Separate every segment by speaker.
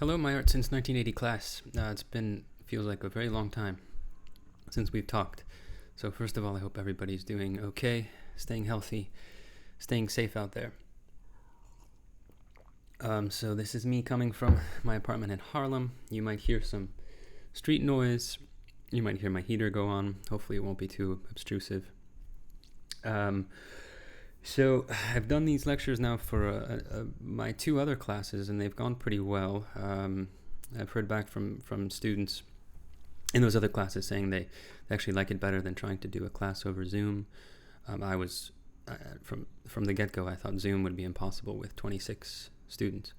Speaker 1: Hello, my Art Since 1980 class. Feels like a very long time since we've talked. So first of all, I hope everybody's doing okay, staying healthy, staying safe out there. So this is me coming from my apartment in Harlem. You might hear some street noise. You might hear my heater go on. Hopefully it won't be too obtrusive. So I've done these lectures now for my two other classes, and they've gone pretty well. I've heard back from students in those other classes saying they actually like it better than trying to do a class over Zoom. I was from the get-go, I thought Zoom would be impossible with 26 students.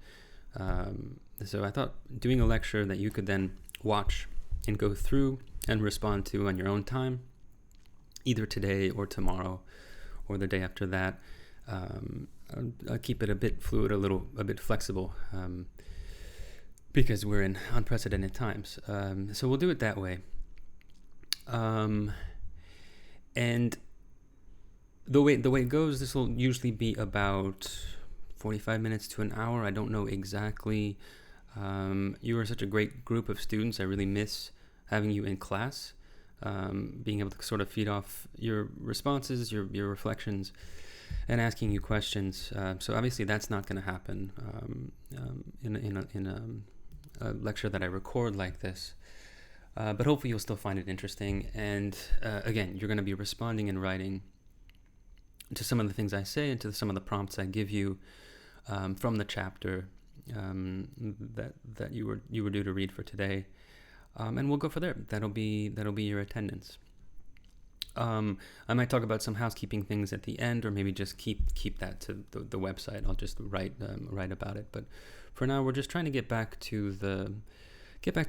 Speaker 1: So I thought doing a lecture that you could then watch and go through and respond to on your own time, either today or tomorrow or the day after that. I'll keep it a bit fluid, a bit flexible, because we're in unprecedented times. So we'll do it that way. And the way it goes, this will usually be about 45 minutes to an hour. I don't know exactly. You are such a great group of students. I really miss having you in class. Being able to sort of feed off your responses, your reflections, and asking you questions. So obviously that's not going to happen in a lecture that I record like this. But hopefully you'll still find it interesting. And again, you're going to be responding in writing to some of the things I say and to some of the prompts I give you from the chapter that you were due to read for today. And we'll go for there. That'll be your attendance. I might talk about some housekeeping things at the end, or maybe just keep that to the website. I'll just write about it. But for now, we're just trying to get back to the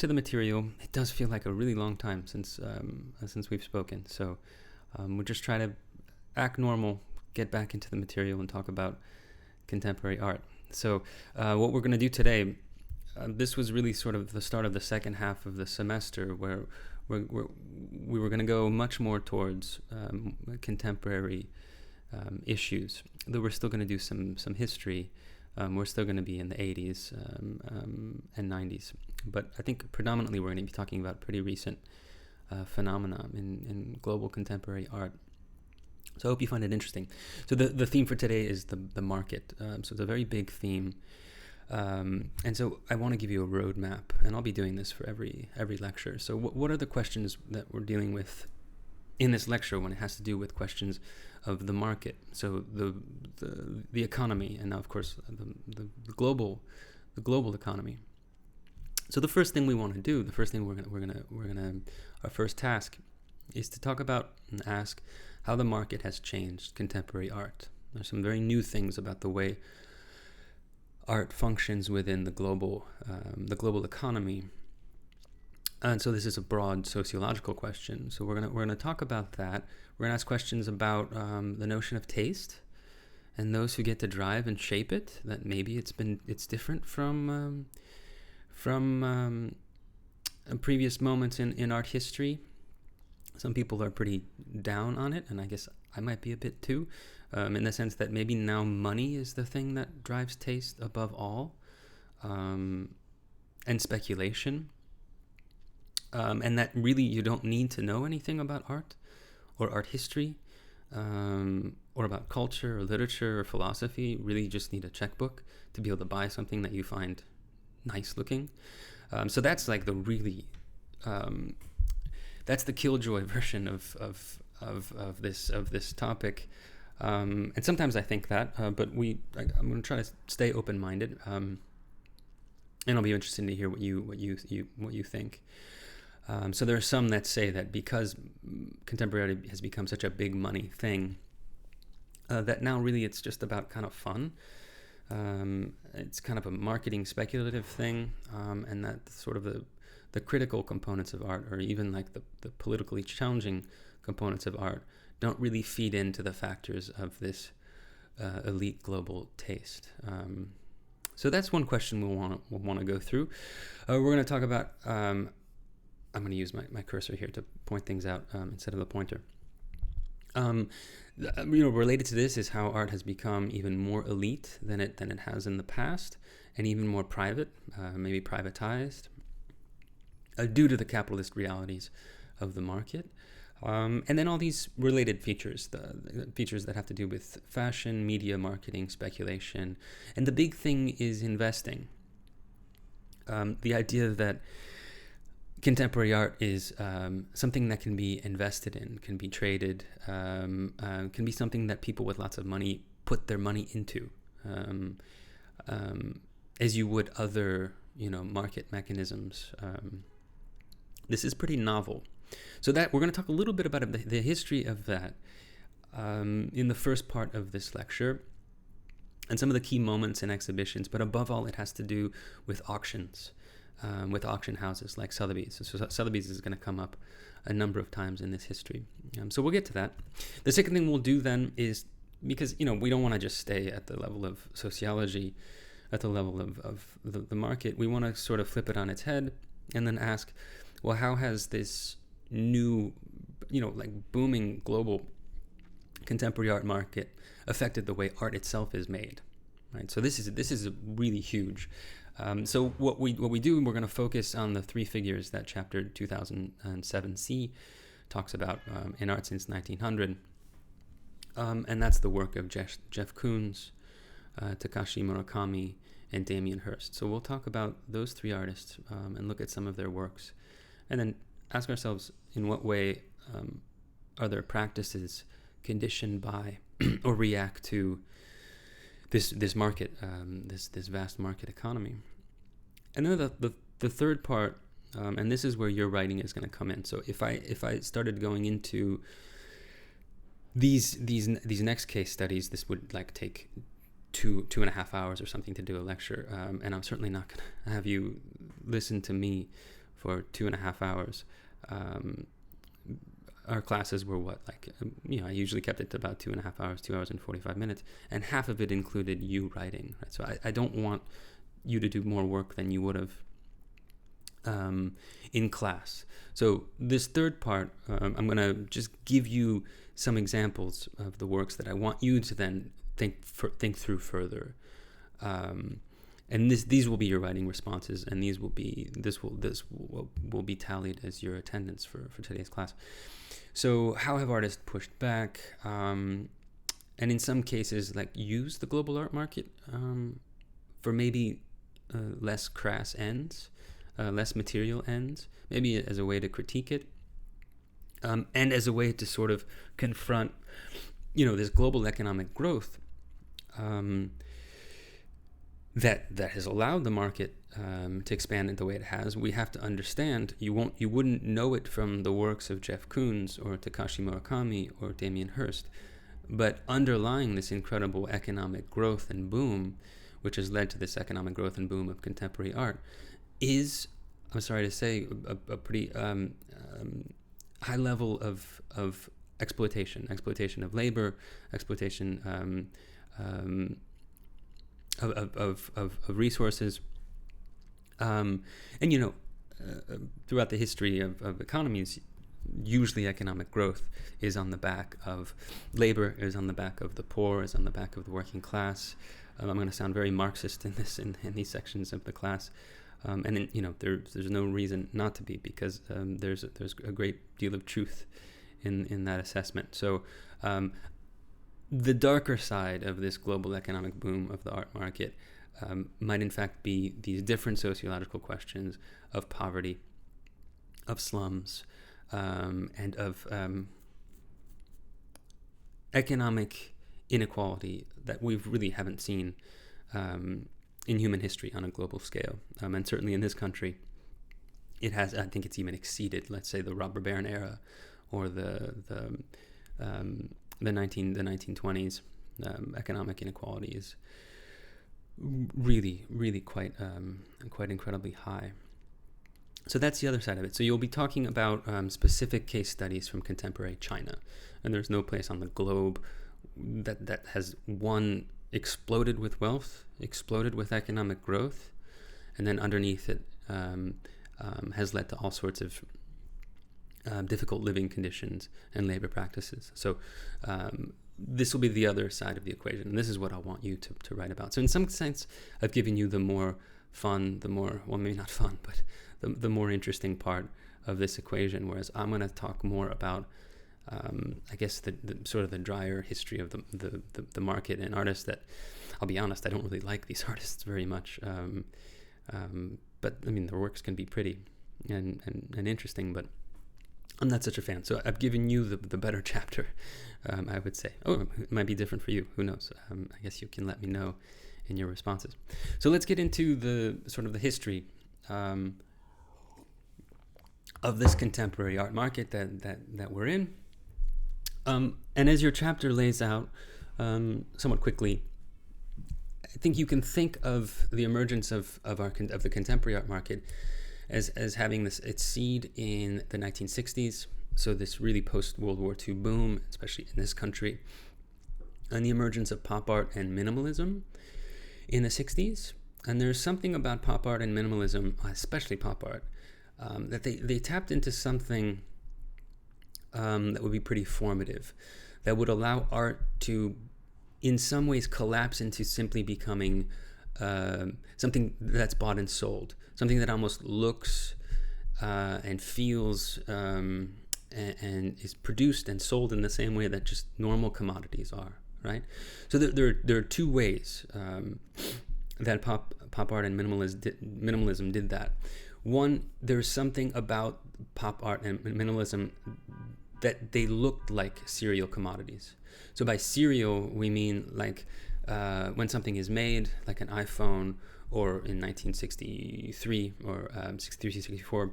Speaker 1: material. It does feel like a really long time since we've spoken. So we're just trying to act normal, get back into the material, and talk about contemporary art. So what we're going to do today. This was really sort of the start of the second half of the semester, where we were going to go much more towards contemporary issues. Though we're still going to do some history. We're still going to be in the 80s and 90s. But I think predominantly we're going to be talking about pretty recent phenomena in global contemporary art. So I hope you find it interesting. So the theme for today is the market. So it's a very big theme. And so I want to give you a roadmap, and I'll be doing this for every lecture. So what are the questions that we're dealing with in this lecture when it has to do with questions of the market? So the economy, and now of course the global economy. So the first thing we want to do, the first thing our first task is to talk about and ask how the market has changed contemporary art. There's some very new things about the way art functions within the global economy, and so this is a broad sociological question. So we're gonna talk about that. We're gonna ask questions about the notion of taste and those who get to drive and shape it. That maybe it's different from previous moments in art history. Some people are pretty down on it, and I guess I might be a bit too. In the sense that maybe now money is the thing that drives taste above all, and speculation, and that really you don't need to know anything about art or art history, or about culture or literature or philosophy. Really, you just need a checkbook to be able to buy something that you find nice looking. So that's like the really that's the killjoy version of this topic. And sometimes I think that, but I'm going to try to stay open-minded, and I'll be interested to hear what you think. So there are some that say that because contemporary art has become such a big money thing, that now really it's just about kind of fun. It's kind of a marketing speculative thing, and that sort of the critical components of art, or even like the politically challenging components of art, don't really feed into the factors of this elite global taste. So that's one question we'll want to go through. We're going to talk about. I'm going to use my cursor here to point things out instead of the pointer. Related to this is how art has become even more elite than it has in the past, and even more private, maybe privatized, due to the capitalist realities of the market. And then all these related features, the features that have to do with fashion, media, marketing, speculation. And the big thing is investing. The idea that contemporary art is something that can be invested in, can be traded, can be something that people with lots of money put their money into, as you would other, market mechanisms. This is pretty novel. So that we're going to talk a little bit about the history of that in the first part of this lecture, and some of the key moments in exhibitions. But above all, it has to do with auctions, with auction houses like Sotheby's. So Sotheby's is going to come up a number of times in this history. So we'll get to that. The second thing we'll do then is, because we don't want to just stay at the level of sociology, at the level of the market. We want to sort of flip it on its head and then ask, well, how has this new, booming global contemporary art market affected the way art itself is made, right? So this is really huge. So what we do, we're going to focus on the three figures that chapter 2007C talks about in art since 1900, and that's the work of Jeff Koons, Takashi Murakami, and Damien Hirst. So we'll talk about those three artists and look at some of their works, and then ask ourselves, in what way are their practices conditioned by or react to this market, this vast market economy. And then the third part, and this is where your writing is going to come in. So if I started going into these next case studies, this would take 2.5 hours or something to do a lecture, and I'm certainly not going to have you listen to me for 2.5 hours. Our classes were I usually kept it to about 2.5 hours, 2 hours and 45 minutes, and half of it included you writing, right? So I don't want you to do more work than you would have in class. So this third part, I'm going to just give you some examples of the works that I want you to then think through further. And these will be your writing responses, and this will be tallied as your attendance for today's class. So how have artists pushed back, and in some cases use the global art market for maybe less crass ends, less material ends, maybe as a way to critique it, and as a way to sort of confront this global economic growth that has allowed the market to expand in the way it has. We have to understand, you wouldn't know it from the works of Jeff Koons or Takashi Murakami or Damien Hirst, but underlying this incredible economic growth and boom, which has led to this economic growth and boom of contemporary art, is, I'm sorry to say, a pretty high level of exploitation of labor, exploitation of resources, and throughout the history of economies, usually economic growth is on the back of labor, is on the back of the poor, is on the back of the working class. I'm going to sound very Marxist in these sections of the class, and then, there's no reason not to be, because there's a great deal of truth in that assessment. So the darker side of this global economic boom of the art market might in fact be these different sociological questions of poverty, of slums, and of economic inequality that we really haven't seen in human history on a global scale. And certainly in this country, it has, I think it's even exceeded, let's say, the robber baron era or the 1920s. Economic inequality is really quite incredibly high. So that's the other side of it. So you'll be talking about specific case studies from contemporary China, and there's no place on the globe that has exploded with wealth, exploded with economic growth, and then underneath it has led to all sorts of difficult living conditions and labor practices. So this will be the other side of the equation, and this is what I want you to write about. So in some sense, I've given you the more fun, well, maybe not fun, but the more interesting part of this equation, whereas I'm going to talk more about, I guess, the sort of the drier history of the market and artists that, I'll be honest, I don't really like these artists very much. But I mean, their works can be pretty and interesting, but I'm not such a fan. So I've given you the better chapter, I would say. Oh, it might be different for you. Who knows? I guess you can let me know in your responses. So let's get into the sort of the history of this contemporary art market that we're in. And as your chapter lays out somewhat quickly, I think you can think of the emergence of the contemporary art market as having its seed in the 1960s. So this really post-World War II boom, especially in this country, and the emergence of pop art and minimalism in the 60s. And there's something about pop art and minimalism, especially pop art, that they tapped into something that would be pretty formative, that would allow art to, in some ways, collapse into simply becoming something that's bought and sold, something that almost looks and feels and is produced and sold in the same way that just normal commodities are, right? So there are two ways that pop art and minimalism did that. One, there's something about pop art and minimalism that they looked like serial commodities. So by serial, we mean like when something is made, like an iPhone, or in 1963 or 63, 64,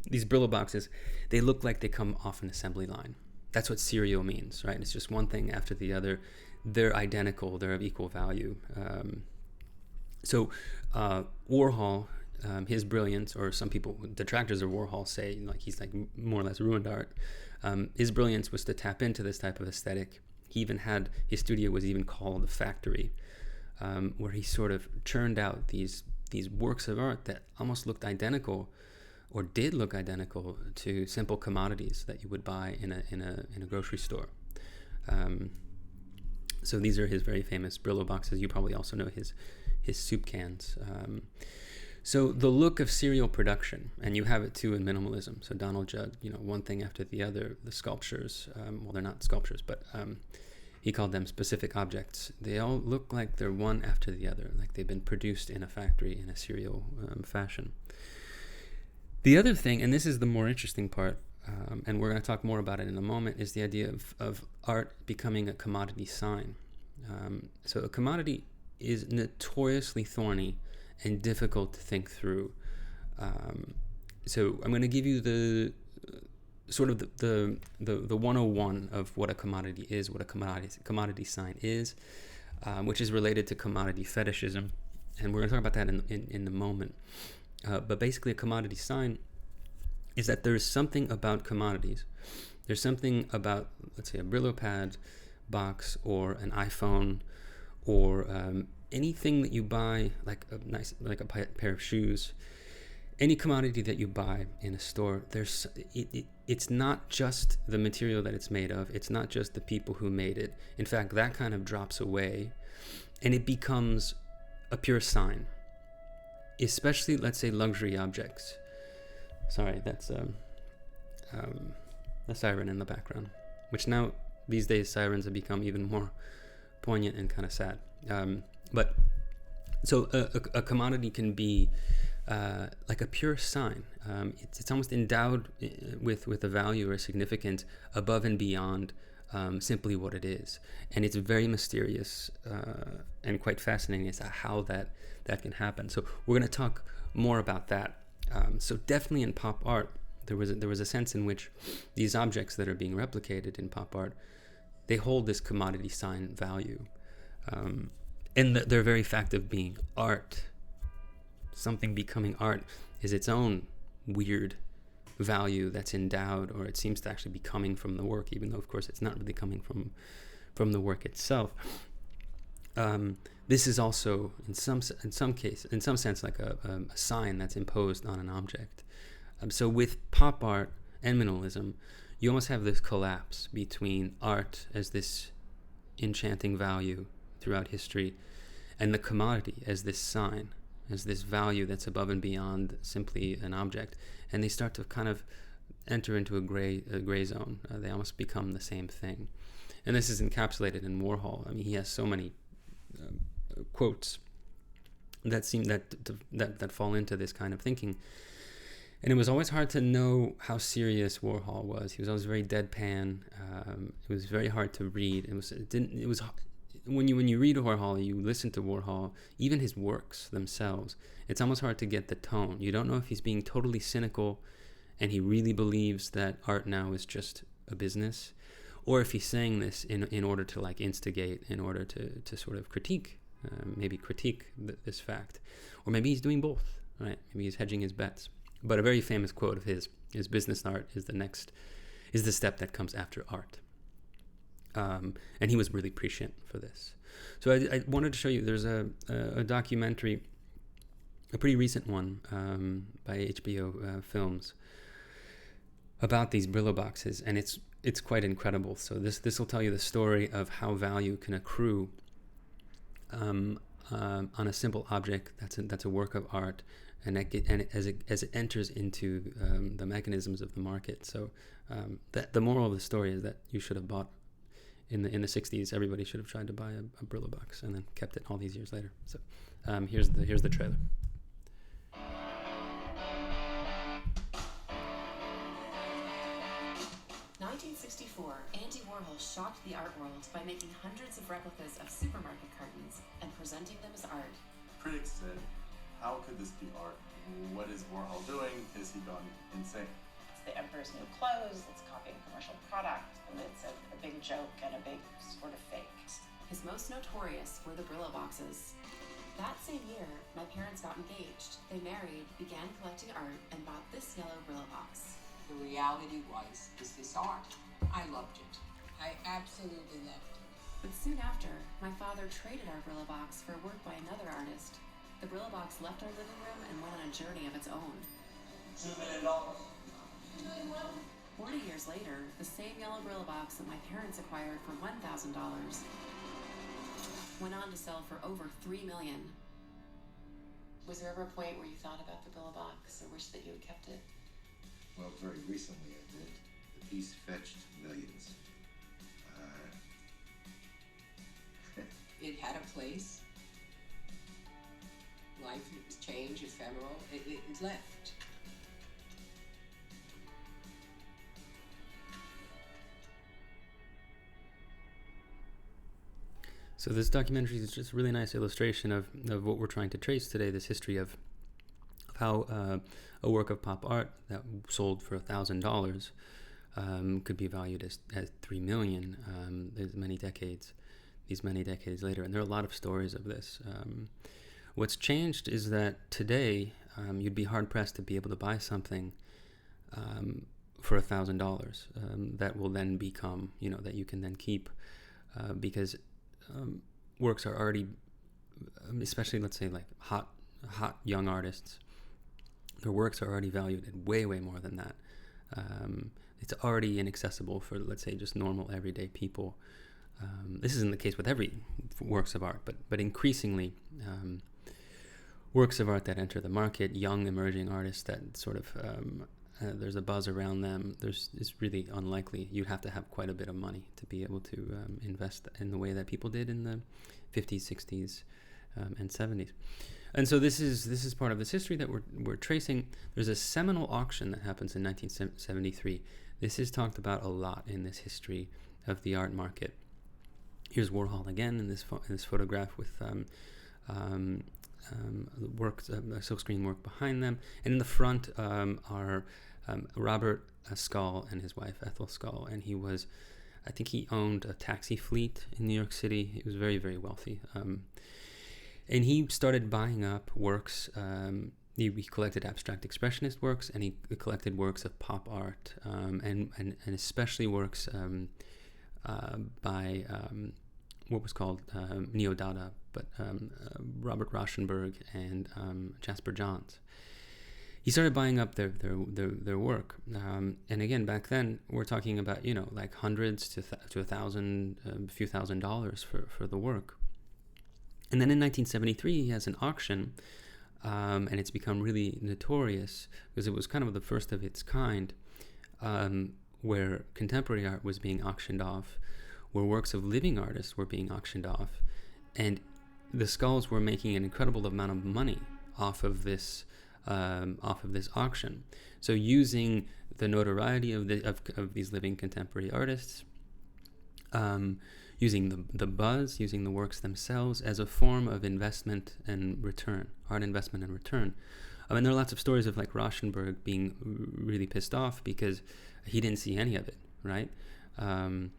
Speaker 1: these Brillo boxes, they look like they come off an assembly line. That's what serial means, right? It's just one thing after the other. They're identical. They're of equal value. So Warhol, his brilliance, or some people, detractors of Warhol, say like he's like more or less ruined art. His brilliance was to tap into this type of aesthetic. He even had, his studio was even called the Factory, where he sort of churned out these works of art that almost looked identical, or did look identical, to simple commodities that you would buy in a grocery store. So these are his very famous Brillo boxes. You probably also know his soup cans. So the look of serial production, and you have it too in minimalism. So Donald Judd, one thing after the other. The sculptures, well, they're not sculptures, but he called them specific objects. They all look like they're one after the other, like they've been produced in a factory in a serial fashion. The other thing, and this is the more interesting part, and we're going to talk more about it in a moment, is the idea of art becoming a commodity sign. So a commodity is notoriously thorny and difficult to think through. So I'm going to give you the sort of the 101 of what a commodity is, what a commodity sign is, which is related to commodity fetishism, and we're going to talk about that in a moment. But basically, a commodity sign is that there's something about commodities. There's something about, let's say, a Brillo pad box, or an iPhone, or anything that you buy, like a pair of shoes. Any commodity that you buy in a store, it's not just the material that it's made of. It's not just the people who made it. In fact, that kind of drops away, and it becomes a pure sign. Especially, let's say, luxury objects. Sorry, that's a siren in the background, which now, these days, sirens have become even more poignant and kind of sad. But so a commodity can be like a pure sign. It's almost endowed with a value or significance above and beyond simply what it is. And it's very mysterious and quite fascinating as to how that can happen. So we're going to talk more about that. So definitely in pop art, there was a sense in which these objects that are being replicated in pop art, they hold this commodity sign value. And their very fact of being art, something becoming art, is its own weird value that's endowed, or it seems to actually be coming from the work, even though, of course, it's not really coming from the work itself. This is also, in some sense, like a sign that's imposed on an object. So with pop art and minimalism, you almost have this collapse between art as this enchanting value throughout history and the commodity as this sign, as this value that's above and beyond simply an object. And they start to kind of enter into a gray zone. They almost become the same thing. And this is encapsulated in Warhol. I mean, he has so many quotes that seem that fall into this kind of thinking. And it was always hard to know how serious Warhol was. He was always very deadpan. It was very hard to read. When you read Warhol, you listen to Warhol, even his works themselves, it's almost hard to get the tone. You don't know if he's being totally cynical and he really believes that art now is just a business, or if he's saying this in order to like instigate, in order to sort of critique this fact. Or maybe he's doing both, right? Maybe he's hedging his bets. But a very famous quote of his is business art is the step that comes after art. And he was really prescient for this. So I wanted to show you, there's a documentary, a pretty recent one by HBO Films about these Brillo boxes, and it's quite incredible. So this will tell you the story of how value can accrue on a simple object that's a work of art, and as it enters into the mechanisms of the market. So the moral of the story is that you should have bought in the 60s. Everybody should have tried to buy a Brillo box and then kept it all these years later. So here's the trailer.
Speaker 2: 1964, Andy Warhol shocked the art world by making hundreds of replicas of supermarket cartons and presenting them as art.
Speaker 3: Critics said, how could this be art? What is Warhol doing? Is he gone insane?
Speaker 4: It's the emperor's new clothes, it's copying commercial product, and it's a big joke and a big sort of fake.
Speaker 2: His most notorious were the Brillo boxes. That same year, my parents got engaged. They married, began collecting art, and bought this yellow Brillo box.
Speaker 5: The reality was, is this art? I loved it. I absolutely loved it.
Speaker 2: But soon after, my father traded our Brillo box for work by another artist. The Brillo box left our living room and went on a journey of its own.
Speaker 6: $2 million.
Speaker 2: 40 years later, the same yellow Brillo box that my parents acquired for $1,000 went on to sell for over $3 million. Was there ever a point where you thought about the Brillo box or wished that you had kept it?
Speaker 7: Well, very recently I did. The piece fetched millions.
Speaker 5: It had a place. Life was change, ephemeral. It left.
Speaker 1: So this documentary is just a really nice illustration of what we're trying to trace today, this history of how a work of pop art that sold for $1,000 could be valued as $3 million. There's these many decades later, and there are a lot of stories of this. What's changed is that today you'd be hard pressed to be able to buy something for $1,000 that will then become, that you can then keep, because works are already, especially let's say like hot young artists, their works are already valued at way more than that. It's already inaccessible for, let's say, just normal everyday people. This isn't the case with every works of art, but increasingly works of art that enter the market, young emerging artists that sort of there's a buzz around them. It's really unlikely. You'd have to have quite a bit of money to be able to invest in the way that people did in the 50s, 60s, and 70s. And so this is part of this history that we're tracing. There's a seminal auction that happens in 1973. This is talked about a lot in this history of the art market. Here's Warhol again in this photograph with works, a silkscreen work behind them, and in the front are Robert Scull and his wife Ethel Scull, and I think he owned a taxi fleet in New York City. He was very, very wealthy, and he started buying up works. He collected abstract expressionist works, and he collected works of pop art, and especially works by what was called Neo-Dada, but Robert Rauschenberg and Jasper Johns. he started buying up their work. And again, back then, we're talking about, like hundreds to a few $1,000s for the work. And then in 1973, he has an auction, and it's become really notorious because it was kind of the first of its kind, where contemporary art was being auctioned off, where works of living artists were being auctioned off, and the skulls were making an incredible amount of money off of this auction. So using the notoriety of these living contemporary artists, using the buzz, using the works themselves as a form of investment and return, art investment and return. And there are lots of stories of like Rauschenberg being really pissed off because he didn't see any of it, right? And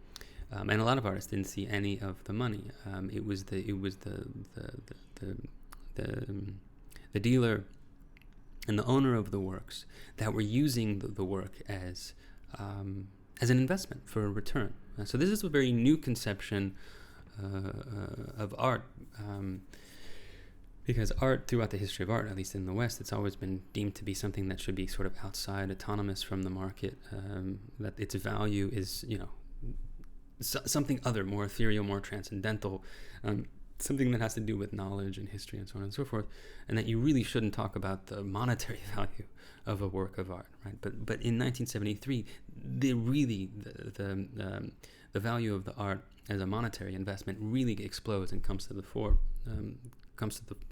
Speaker 1: a lot of artists didn't see any of the money. It was the dealer and the owner of the works that were using the work as an investment for a return. So this is a very new conception of art, because art, throughout the history of art, at least in the West, it's always been deemed to be something that should be sort of outside, autonomous from the market, that its value is, something other, more ethereal, more transcendental, something that has to do with knowledge and history and so on and so forth, and that you really shouldn't talk about the monetary value of a work of art, right? But in 1973, the value of the art as a monetary investment really explodes and comes to the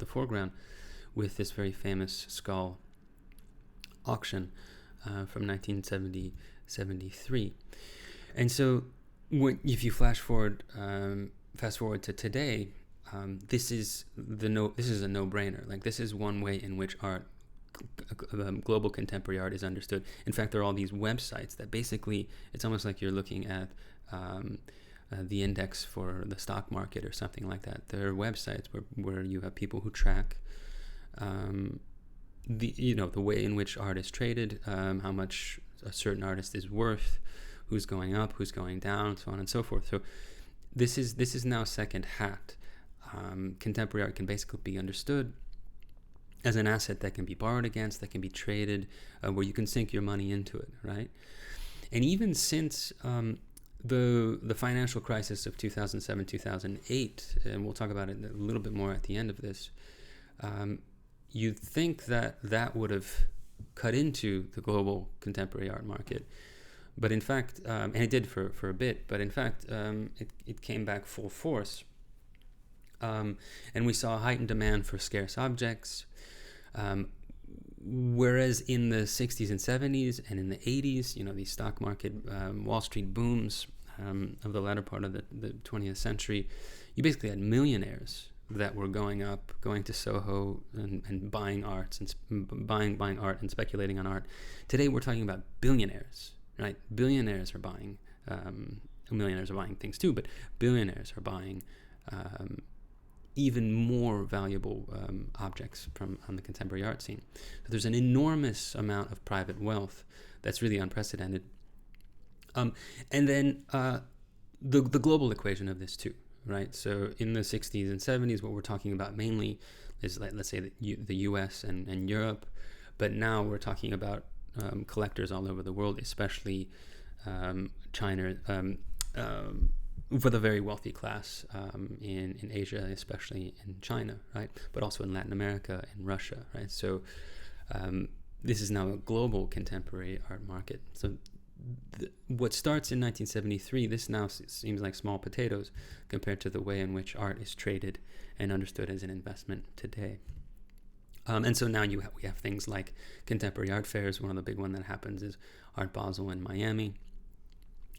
Speaker 1: foreground with this very famous skull auction from 1973. And so, if you fast forward to today, this is a no-brainer. Like, this is one way in which art, global contemporary art, is understood. In fact, there are all these websites that basically, it's almost like you're looking at the index for the stock market or something like that. There are websites where you have people who track the way in which art is traded, how much a certain artist is worth, who's going up, who's going down, so on and so forth. So this is now second hat. Contemporary art can basically be understood as an asset that can be borrowed against, that can be traded, where you can sink your money into it, right? And even since the financial crisis of 2007, 2008, and we'll talk about it a little bit more at the end of this, you'd think that would have cut into the global contemporary art market. But in fact, and it did for a bit, but in fact, it came back full force. And we saw a heightened demand for scarce objects, whereas in the 60s and 70s and in the 80s, these stock market, Wall Street booms of the latter part of the 20th century, you basically had millionaires that were going to Soho and buying arts and buying art and speculating on art. Today we're talking about billionaires, right? Billionaires are buying, millionaires are buying things too, but billionaires are buying even more valuable objects on the contemporary art scene. So there's an enormous amount of private wealth that's really unprecedented. And then the global equation of this too, right? So in the 60s and 70s, what we're talking about mainly is, let's say, the US and Europe, but now we're talking about collectors all over the world, especially China, for the very wealthy class in Asia, especially in China, right? But also in Latin America and Russia, right? So this is now a global contemporary art market. So what starts in 1973, this now seems like small potatoes compared to the way in which art is traded and understood as an investment today. And so now we have things like contemporary art fairs. One of the big ones that happens is Art Basel in Miami.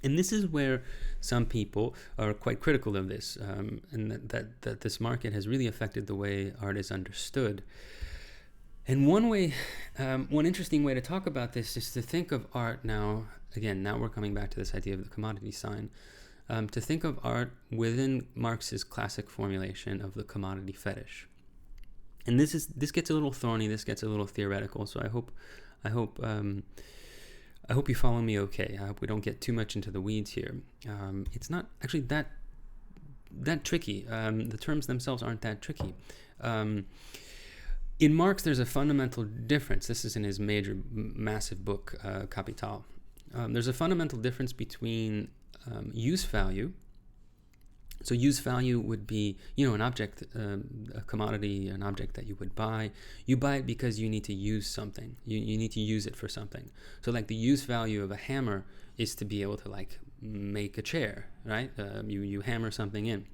Speaker 1: And this is where some people are quite critical of this, and that this market has really affected the way art is understood. And one interesting way to talk about this is to think of art now, again, now we're coming back to this idea of the commodity sign, to think of art within Marx's classic formulation of the commodity fetish. And this gets a little thorny, this gets a little theoretical, so I hope you follow me okay. I hope we don't get too much into the weeds here. It's not actually that tricky. The terms themselves aren't that tricky. In Marx, there's a fundamental difference. This is in his major, massive book, Capital. There's a fundamental difference between use value. So use value would be, an object, a commodity, an object that you would buy. You buy it because you need to use something. You need to use it for something. So like the use value of a hammer is to be able to like make a chair, right? You hammer something in.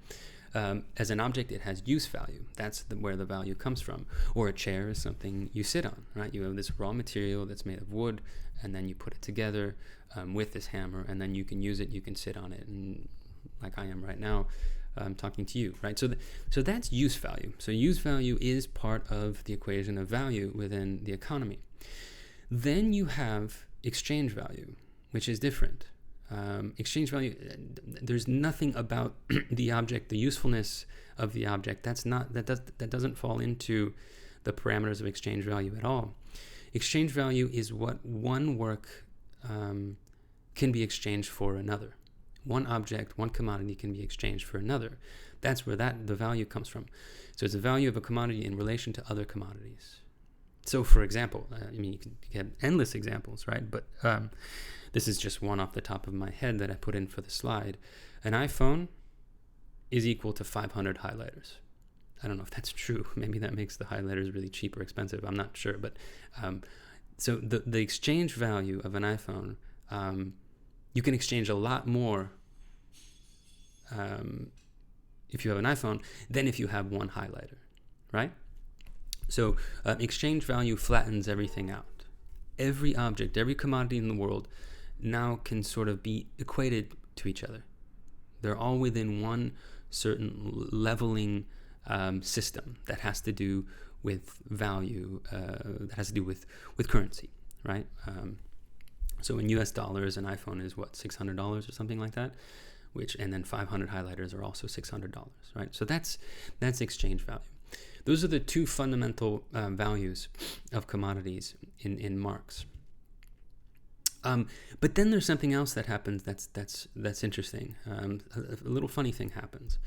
Speaker 1: As an object, it has use value. That's where the value comes from. Or a chair is something you sit on, right? You have this raw material that's made of wood, and then you put it together with this hammer, and then you can use it, you can sit on it, and like I am right now, talking to you, right? So that's use value. So use value is part of the equation of value within the economy. Then you have exchange value, which is different. Exchange value, there's nothing about the object, the usefulness of the object. That doesn't fall into the parameters of exchange value at all. Exchange value is what one work can be exchanged for another. One object, one commodity can be exchanged for another. That's where the value comes from. So it's the value of a commodity in relation to other commodities. So, for example, you can get endless examples, right? But this is just one off the top of my head that I put in for the slide. An iPhone is equal to 500 highlighters. I don't know if that's true. Maybe that makes the highlighters really cheap or expensive. I'm not sure. But so the exchange value of an iPhone, you can exchange a lot more if you have an iPhone than if you have one highlighter, right? So exchange value flattens everything out. Every object, every commodity in the world now can sort of be equated to each other. They're all within one certain leveling system that has to do with value, that has to do with currency, right? So in US dollars, an iPhone is what, $600 or something like that, and then 500 highlighters are also $600, right? So that's exchange value. Those are the two fundamental values of commodities in Marx. But then there's something else that happens that's interesting. A little funny thing happens.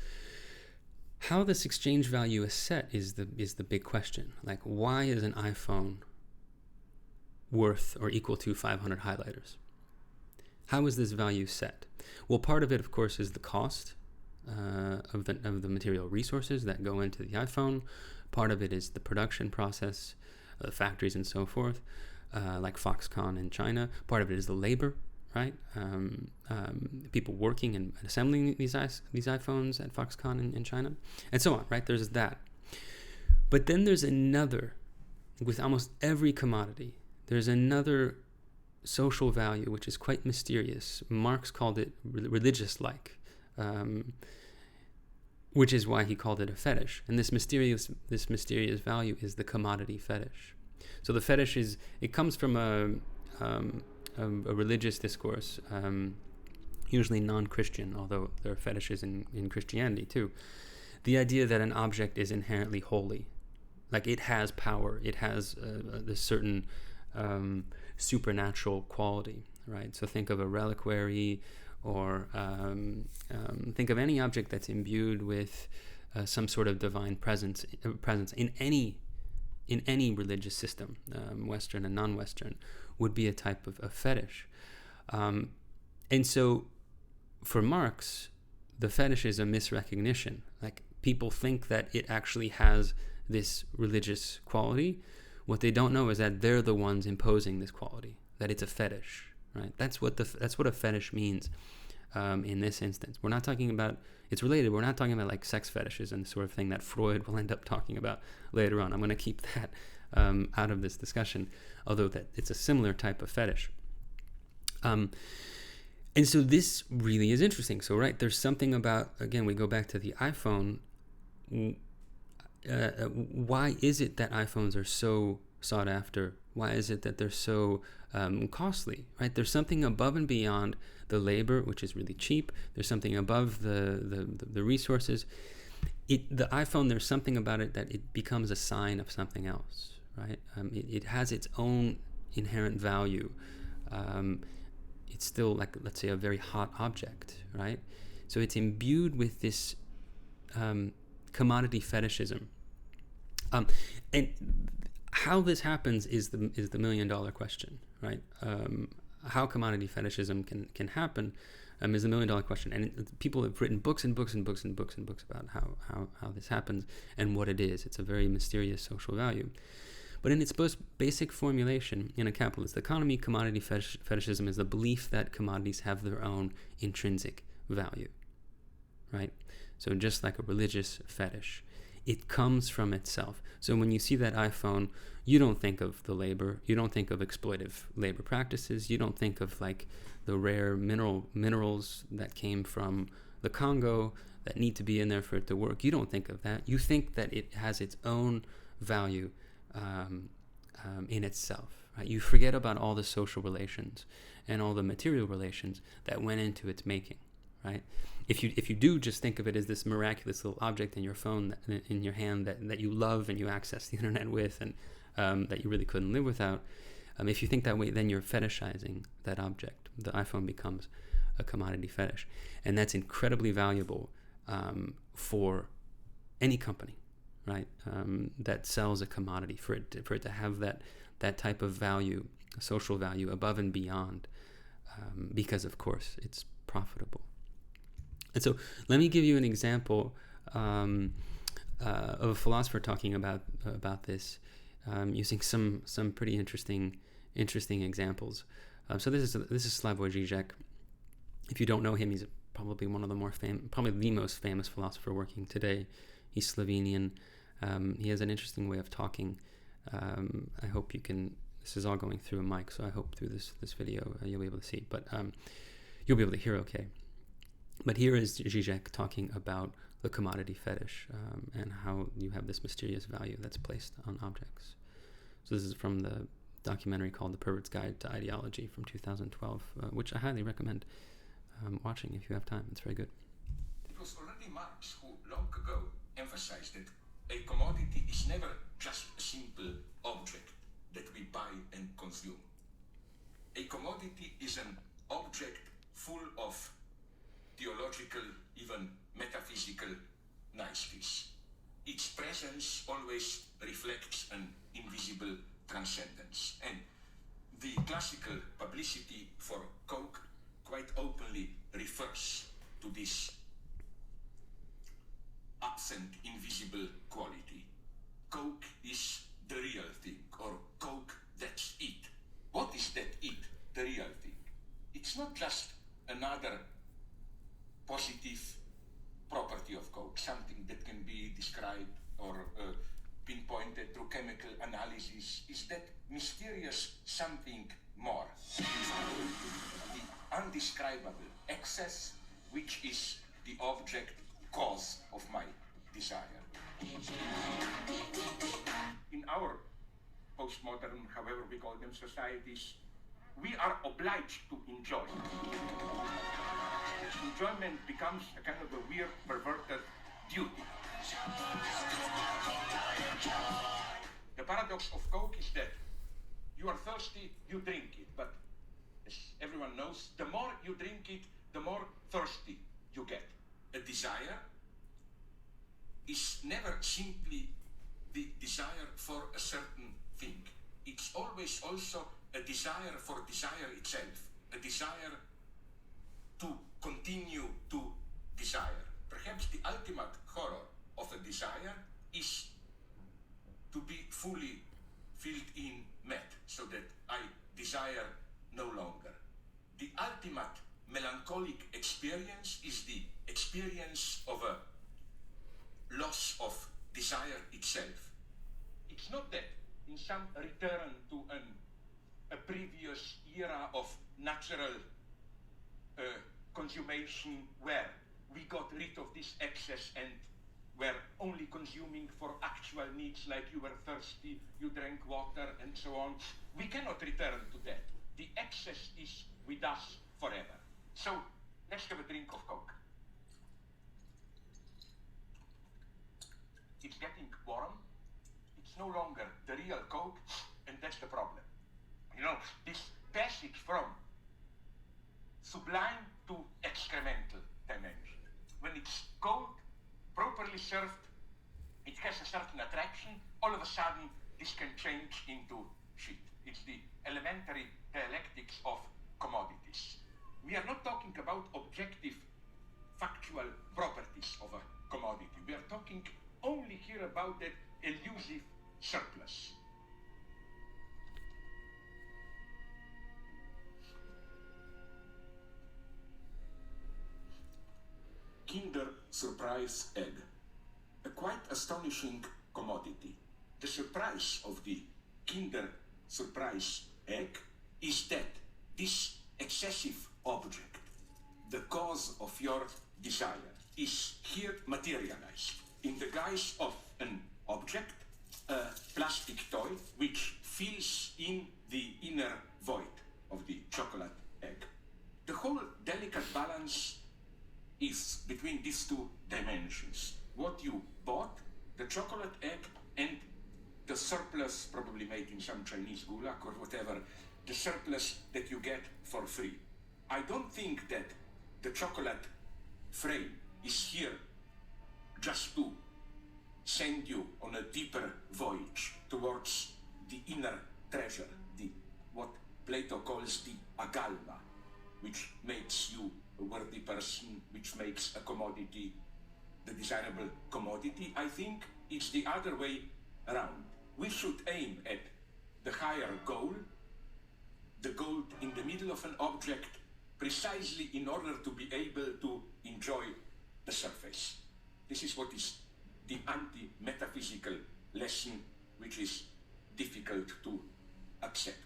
Speaker 1: How this exchange value is set is the big question. Like, why is an iPhone worth or equal to 500 highlighters? How is this value set? Well, part of it, of course, is the cost of the material resources that go into the iPhone. Part of it is the production process, factories and so forth, like Foxconn in China. Part of it is the labor, right? People working and assembling these iPhones at Foxconn in China, and so on, right? There's that. But then there's another, with almost every commodity, there's another social value which is quite mysterious. Marx called it religious-like, which is why he called it a fetish. And this mysterious value is the commodity fetish. So the fetish comes from a religious discourse, usually non-Christian, although there are fetishes in Christianity too. The idea that an object is inherently holy, like it has power, it has this certain supernatural quality, right? So think of a reliquary, or think of any object that's imbued with some sort of divine presence in any religious system, Western and non-Western, would be a type of fetish. And so for Marx, the fetish is a misrecognition. Like, people think that it actually has this religious quality. What they don't know is that they're the ones imposing this quality, that it's a fetish, right? That's what a fetish means in this instance. We're not talking about, it's related, we're not talking about like sex fetishes and the sort of thing that Freud will end up talking about later on. I'm going to keep that out of this discussion, although that it's a similar type of fetish. And so this really is interesting. So, right, there's something about, again, we go back to the iPhone. Why is it that iPhones are so sought after? Why is it that they're so costly, right? There's something above and beyond the labor, which is really cheap. There's something above the resources. The iPhone, there's something about it that it becomes a sign of something else, right? It has its own inherent value. It's still, like, let's say, a very hot object, right? So it's imbued with this commodity fetishism. And how this happens is the $1 million question, right? How commodity fetishism can happen is the $1 million question, and people have written books and books and books and books and books about how this happens and what it is. It's a very mysterious social value. But in its most basic formulation, in a capitalist economy, commodity fetishism is the belief that commodities have their own intrinsic value, right? So just like a religious fetish, it comes from itself. So when you see that iPhone, you don't think of the labor, you don't think of exploitive labor practices, you don't think of like the rare minerals that came from the Congo that need to be in there for it to work. You don't think of that. You think that it has its own value in itself, right? You forget about all the social relations and all the material relations that went into its making, right? If you do just think of it as this miraculous little object in your phone, in your hand, that you love and you access the internet with, and that you really couldn't live without, if you think that way, then you're fetishizing that object. The iPhone becomes a commodity fetish, and that's incredibly valuable for any company, right? That sells a commodity, for it to have that type of value, social value, above and beyond, because of course it's profitable. And so let me give you an example of a philosopher talking about this, using some pretty interesting examples. So this is Slavoj Žižek. If you don't know him, he's probably one of the probably the most famous philosopher working today. He's Slovenian. He has an interesting way of talking. I hope you can. This is all going through a mic, so I hope through this video you'll be able to see. But you'll be able to hear okay. But here is Žižek talking about the commodity fetish and how you have this mysterious value that's placed on objects. So this is from the documentary called The Pervert's Guide to Ideology from 2012, which I highly recommend watching if you have time. It's very good.
Speaker 6: It was already Marx who long ago emphasized that a commodity is never just a simple object that we buy and consume. A commodity is an object full of theological, even metaphysical niceties. Its presence always reflects an invisible transcendence. And the classical publicity for Coke quite openly refers to this absent, invisible quality. Coke is the real thing, or Coke, that's it. What is that it, the real thing? It's not just another positive property of Coke, something that can be described or pinpointed through chemical analysis. Is that mysterious something more? The undescribable excess, which is the object cause of my desire. In our postmodern, however we call them, societies, we are obliged to enjoy. Enjoyment becomes a kind of a weird, perverted duty. The paradox of Coke is that you are thirsty, you drink it, but as everyone knows, the more you drink it, the more thirsty you get. A desire is never simply the desire for a certain thing. It's always also a desire for desire itself, a desire to continue to desire. Perhaps the ultimate horror of a desire is to be fully filled in, met, so that I desire no longer. The ultimate melancholic experience is the experience of a loss of desire itself. It's not that in some return to a previous era of natural consummation where we got rid of this excess and were only consuming for actual needs, like you were thirsty, you drank water, and so on. We cannot return to that. The excess is with us forever. So let's have a drink of Coke. It's getting warm. It's no longer the real Coke, and that's the problem. You know, this passage from sublime to excremental dimension. When it's cold, properly served, it has a certain attraction. exception, all of a sudden this can change into shit. It's the elementary dialectics of commodities. We are not talking about objective factual properties of a commodity. We are talking only here about that elusive surplus. Kinder Surprise Egg. A quite astonishing commodity. The surprise of the Kinder Surprise Egg is that this excessive object, the cause of your desire, is here materialized in the guise of an object, a plastic toy, which fills in the inner void of the chocolate egg. The whole delicate balance is between these two dimensions. What you bought, the chocolate egg, and the surplus, probably made in some Chinese gulag or whatever, the surplus that you get for free. I don't think that the chocolate frame is here just to send you on a deeper voyage towards the inner treasure, the what Plato calls the agalma, which makes you a worthy person, which makes a commodity the desirable commodity. I think it's the other way around. We should aim at the higher goal, the gold in the middle of an object, precisely in order to be able to enjoy the surface. This is what is the anti-metaphysical lesson, which is difficult to accept.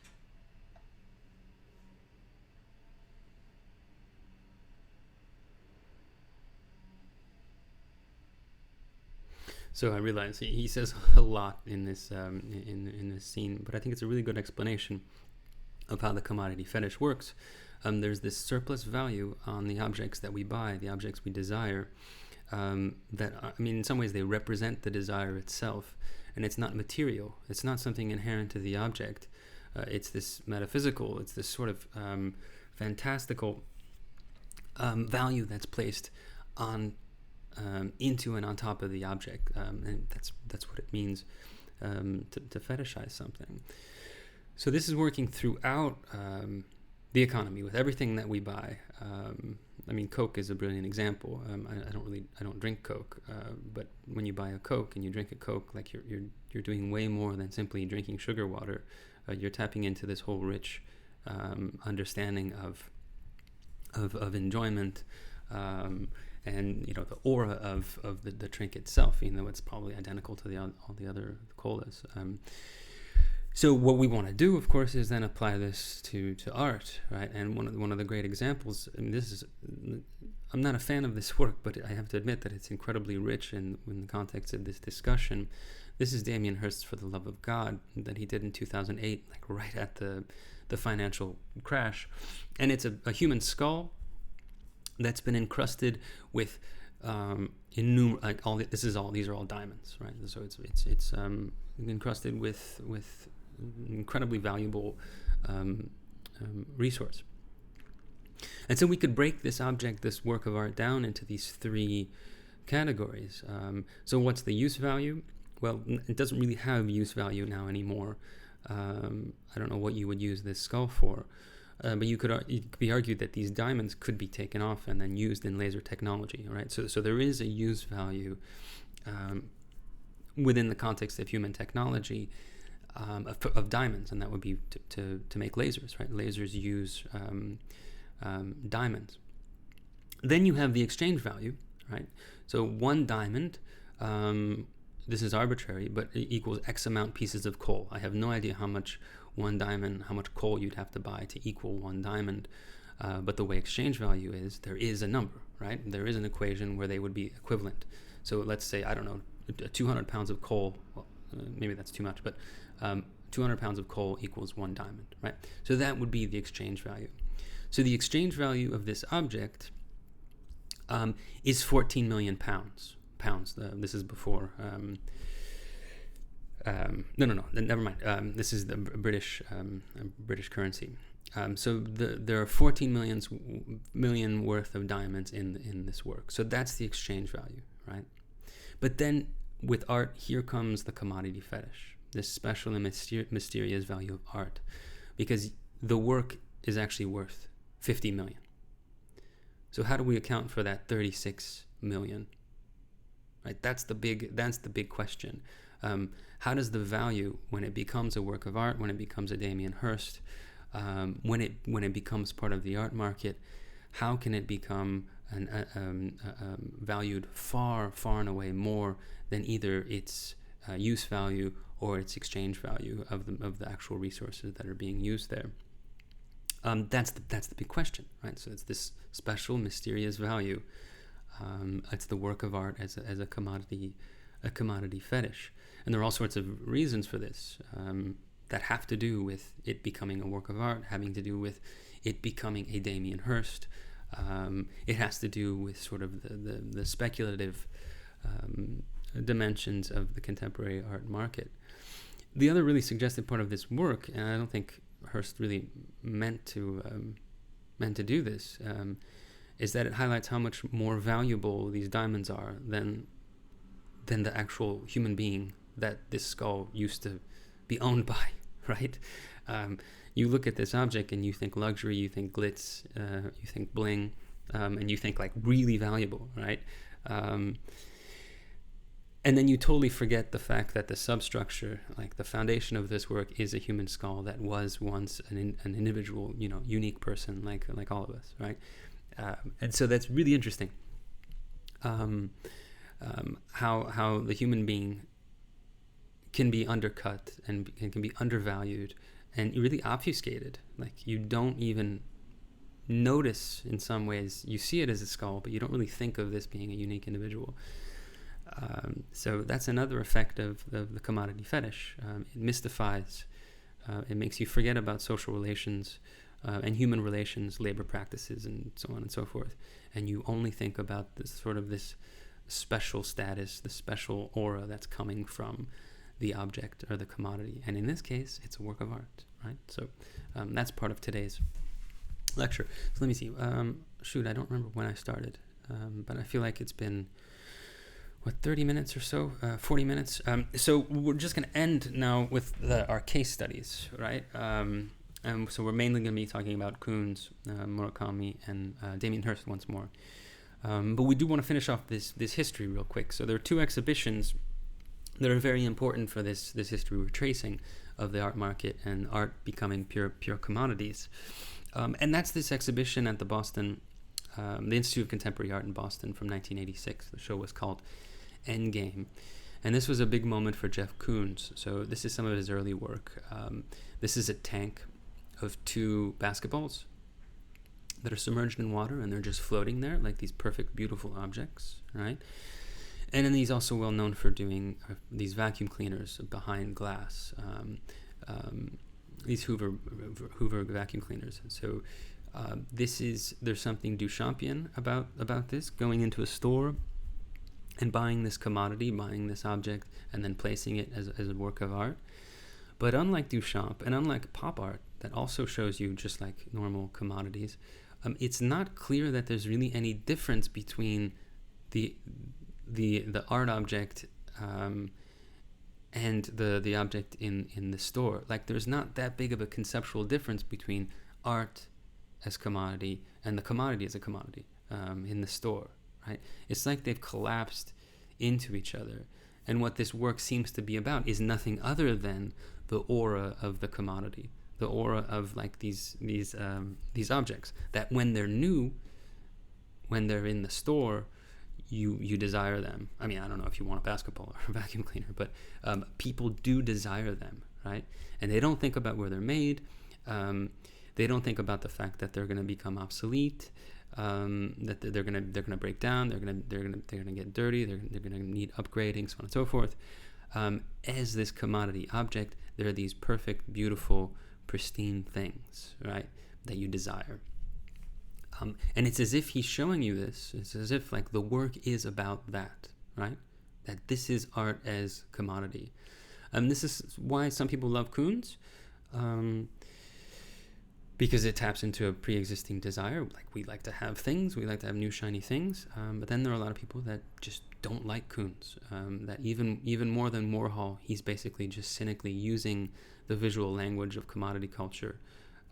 Speaker 1: So I realize he says a lot in this in this scene, but I think it's a really good explanation of how the commodity fetish works. There's this surplus value on the objects that we buy, the objects we desire, that, I mean, in some ways they represent the desire itself, and it's not material. It's not something inherent to the object. It's this metaphysical, it's this sort of fantastical value that's placed on into and on top of the object, and that's what it means to fetishize something. So this is working throughout the economy with everything that we buy. I mean, Coke is a brilliant example. I don't drink Coke, but when you buy a Coke and you drink a Coke, like you're doing way more than simply drinking sugar water. You're tapping into this whole rich understanding of enjoyment. And the aura of the drink itself, even though it's probably identical to all the other colas. So what we want to do, of course, is then apply this to art, right? And one of the great examples, and I'm not a fan of this work, but I have to admit that it's incredibly rich in the context of this discussion. This is Damien Hirst's For the Love of God that he did in 2008, like right at the financial crash, and it's a human skull that's been encrusted with these are all diamonds, right? So it's encrusted with incredibly valuable resource. And so we could break this object, this work of art, down into these three categories. So what's the use value? Well, it doesn't really have use value now anymore. I don't know what you would use this skull for. But it could be argued that these diamonds could be taken off and then used in laser technology, right? So there is a use value within the context of human technology of diamonds, and that would be to make lasers, right? Lasers use diamonds. Then you have the exchange value, right? So one diamond, this is arbitrary, but it equals X amount pieces of coal. I have no idea how much coal you'd have to buy to equal one diamond. But the way exchange value is, there is a number, right? There is an equation where they would be equivalent. So let's say, 200 pounds of coal, well, maybe that's too much, but 200 pounds of coal equals one diamond, right? So that would be the exchange value. So the exchange value of this object is 14 million pounds. This is before... No, never mind. This is the British currency. So there are 14 million worth of diamonds in this work. So that's the exchange value, right? But then with art, here comes the commodity fetish, this special and mysterious value of art, because the work is actually worth 50 million. So how do we account for that 36 million? Right? That's the big question. How does the value, when it becomes a work of art, when it becomes a Damien Hirst, when it becomes part of the art market, how can it become valued far and away more than either its use value or its exchange value of the actual resources that are being used there? That's the big question, right? So it's this special, mysterious value. It's the work of art as a commodity fetish, and there are all sorts of reasons for this that have to do with it becoming a work of art, having to do with it becoming a Damien Hirst. It has to do with sort of the speculative dimensions of the contemporary art market. The other really suggestive part of this work, and I don't think Hirst really meant to do this, is that it highlights how much more valuable these diamonds are than the actual human being that this skull used to be owned by, right? You look at this object and you think luxury, you think glitz, you think bling, and you think like really valuable, right? And then you totally forget the fact that the substructure, like the foundation of this work, is a human skull that was once an individual, unique person, like all of us, right? And so that's really interesting. How the human being can be undercut and can be undervalued and really obfuscated. Like you don't even notice, in some ways, you see it as a skull, but you don't really think of this being a unique individual. So that's another effect of the commodity fetish. It mystifies, it makes you forget about social relations and human relations, labor practices, and so on and so forth. And you only think about this special status, the special aura that's coming from the object or the commodity. And in this case, it's a work of art, right? So that's part of today's lecture. So let me see. I don't remember when I started, but I feel like it's been 30 minutes or so, 40 minutes. So we're just going to end now with our case studies, right? So we're mainly going to be talking about Koons, Murakami, and Damien Hirst once more. But we do want to finish off this history real quick. So there are two exhibitions that are very important for this history we're tracing of the art market and art becoming pure commodities. And that's this exhibition at the Boston, the Institute of Contemporary Art in Boston from 1986. The show was called Endgame. And this was a big moment for Jeff Koons. So this is some of his early work. This is a tank of two basketballs that are submerged in water, and they're just floating there like these perfect, beautiful objects, right? And then he's also well known for doing these vacuum cleaners behind glass, these Hoover vacuum cleaners. So there's something Duchampian about this, going into a store and buying this commodity, buying this object, and then placing it as a work of art. But unlike Duchamp and unlike pop art, that also shows you just like normal commodities, it's not clear that there's really any difference between the art object and the object in the store. Like there's not that big of a conceptual difference between art as commodity and the commodity as a commodity in the store, right? It's like they've collapsed into each other. And what this work seems to be about is nothing other than the aura of the commodity, the aura of like these objects that when they're new, when they're in the store, you desire them. I mean, I don't know if you want a basketball or a vacuum cleaner, but people do desire them, right? And they don't think about where they're made. They don't think about the fact that they're going to become obsolete, that they're going to break down, they're going to get dirty, they're going to need upgrading, so on and so forth. As this commodity object, there are these perfect, beautiful, pristine things, right, that you desire. And it's as if he's showing you this. It's as if like the work is about that, right? That this is art as commodity. This is why some people love Koons. because it taps into a pre-existing desire. Like, we like to have things, we like to have new shiny things, but then there are a lot of people that just don't like Koons. That even more than Warhol, he's basically just cynically using the visual language of commodity culture,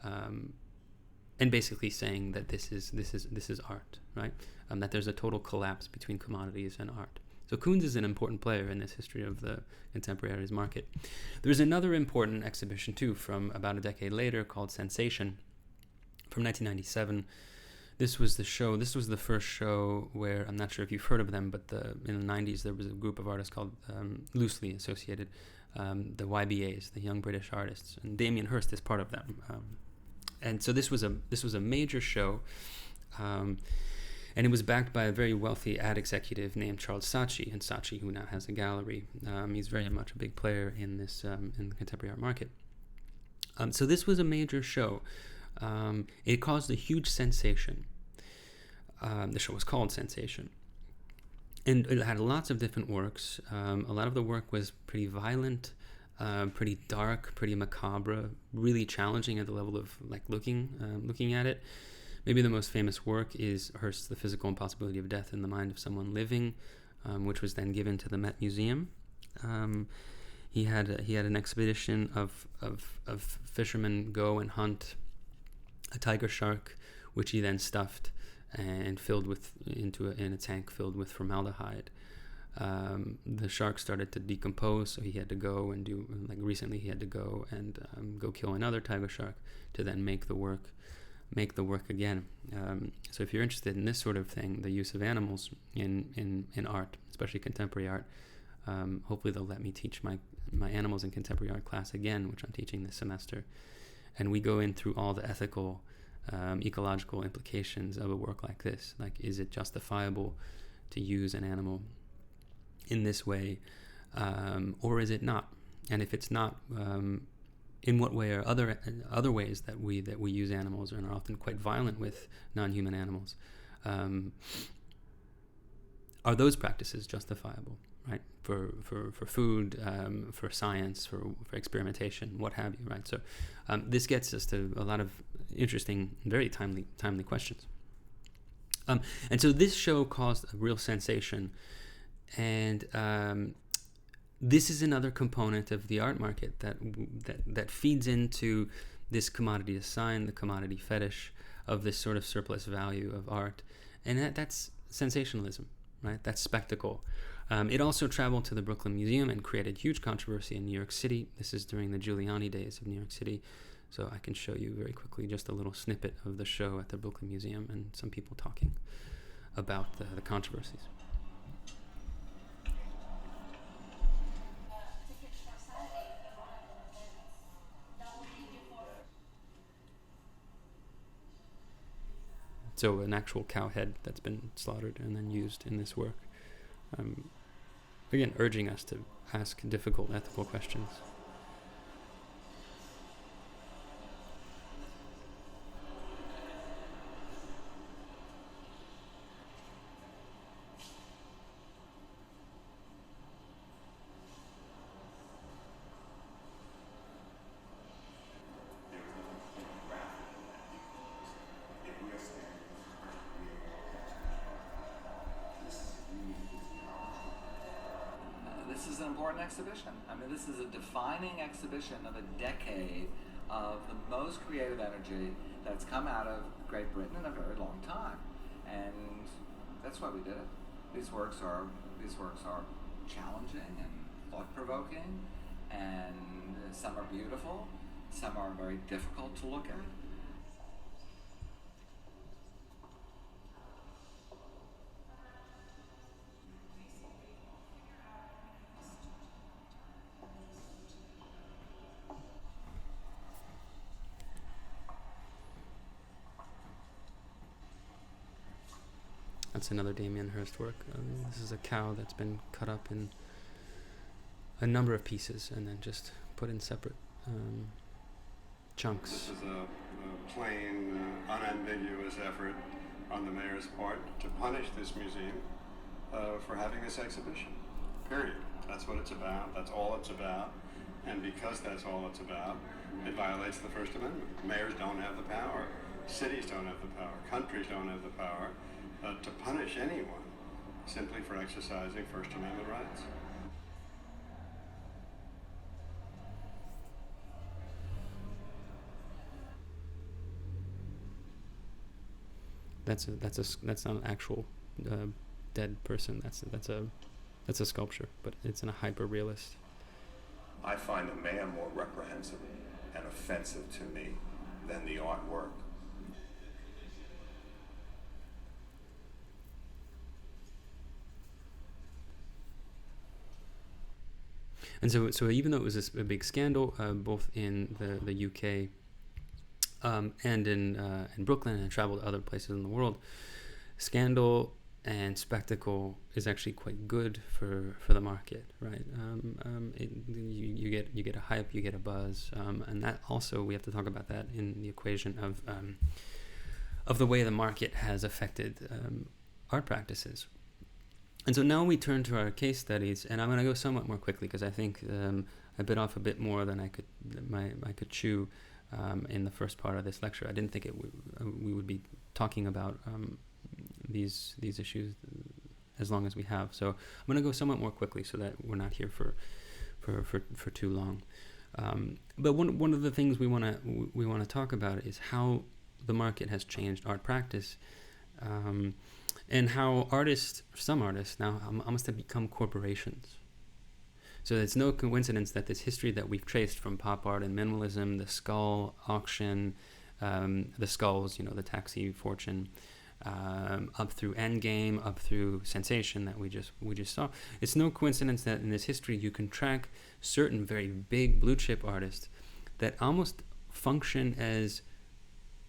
Speaker 1: and basically saying that this is art, right? That there's a total collapse between commodities and art. So Koons is an important player in this history of the contemporary artist market. There's another important exhibition too from about a decade later called Sensation from 1997. This was the first show where, I'm not sure if you've heard of them, but in the 90s there was a group of artists called, loosely associated, the YBAs, the Young British Artists, and Damien Hirst is part of them. And so this was a major show. And it was backed by a very wealthy ad executive named Charles Saatchi, and Saatchi, who now has a gallery. He's very much a big player in this in the contemporary art market. So this was a major show. It caused a huge sensation. The show was called Sensation. And it had lots of different works. A lot of the work was pretty violent, pretty dark, pretty macabre, really challenging at the level of like looking at it. Maybe the most famous work is Hirst's The Physical Impossibility of Death in the Mind of Someone Living, which was then given to the Met Museum. He had an expedition of fishermen go and hunt a tiger shark, which he then stuffed and filled in a tank filled with formaldehyde. The shark started to decompose, so he had to go and recently he had to go and go kill another tiger shark to then make the work again. So if you're interested in this sort of thing, the use of animals in art, especially contemporary art, hopefully they'll let me teach my animals in contemporary art class again, which I'm teaching this semester. And we go in through all the ethical, ecological implications of a work like this. Like, is it justifiable to use an animal in this way, or is it not? And if it's not, in what way are other ways that we use animals and are often quite violent with non-human animals? Are those practices justifiable, right? For food, for science, for experimentation, what have you, right? So this gets us to a lot of interesting, very timely questions. And so this show caused a real sensation, and this is another component of the art market that feeds into this commodity design, the commodity fetish of this sort of surplus value of art, and that's sensationalism, right? That's spectacle. It also traveled to the Brooklyn Museum and created huge controversy in New York City. This is during the Giuliani days of New York City, so I can show you very quickly just a little snippet of the show at the Brooklyn Museum and some people talking about the controversies. So an actual cow head that's been slaughtered and then used in this work. Again, urging us to ask difficult ethical questions.
Speaker 8: This is an important exhibition. I mean, this is a defining exhibition of a decade of the most creative energy that's come out of Great Britain in a very long time, and that's why we did it. These works are challenging and thought-provoking, and some are beautiful, some are very difficult to look at.
Speaker 1: That's another Damien Hirst work. This is a cow that's been cut up in a number of pieces and then just put in separate chunks.
Speaker 9: This is a plain, unambiguous effort on the mayor's part to punish this museum for having this exhibition. Period. That's what it's about. That's all it's about. And because that's all it's about, It violates the First Amendment. Mayors don't have the power. Cities don't have the power. Countries don't have the power to punish anyone simply for exercising First Amendment rights.
Speaker 1: That's not an actual dead person. That's a sculpture, but it's in a hyper realist.
Speaker 10: I find the man more reprehensible and offensive to me than the artwork.
Speaker 1: And so even though it was a big scandal, both in the UK and in Brooklyn, and traveled to other places in the world, scandal and spectacle is actually quite good for the market, right? You get a hype, you get a buzz, and that also, we have to talk about that in the equation of the way the market has affected art practices. And so now we turn to our case studies, and I'm going to go somewhat more quickly because I think I bit off a bit more than I could chew in the first part of this lecture. I didn't think we would be talking about these issues as long as we have. So I'm going to go somewhat more quickly so that we're not here for too long. But one of the things we want to talk about is how the market has changed art practice. And how some artists now almost have become corporations. So it's no coincidence that this history that we've traced from pop art and minimalism, the skull auction, the skulls, the taxi fortune, up through Endgame, up through Sensation that we just saw. It's no coincidence that in this history you can track certain very big blue chip artists that almost function as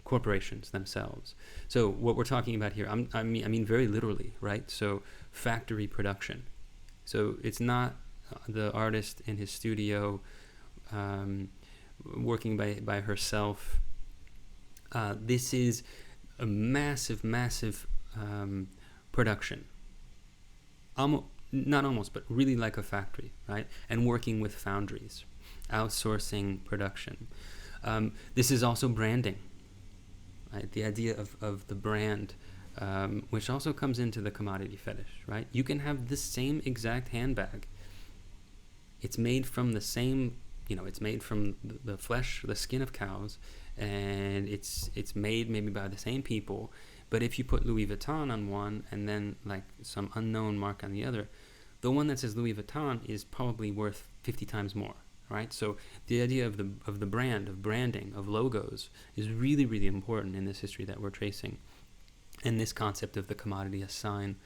Speaker 1: corporations themselves. So what we're talking about here, I mean very literally, right? So factory production. So it's not the artist in his studio working by herself. This is a massive production. Not almost, but really like a factory, right? And working with foundries, outsourcing production. This is also branding. Right? The idea of the brand, which also comes into the commodity fetish, right? You can have the same exact handbag. It's made from the same, it's made from the flesh, the skin of cows, and it's made maybe by the same people. But if you put Louis Vuitton on one and then like some unknown mark on the other, the one that says Louis Vuitton is probably worth 50 times more. Right, so the idea of the brand, of branding, of logos is really, really important in this history that we're tracing, and this concept of the commodity as sign,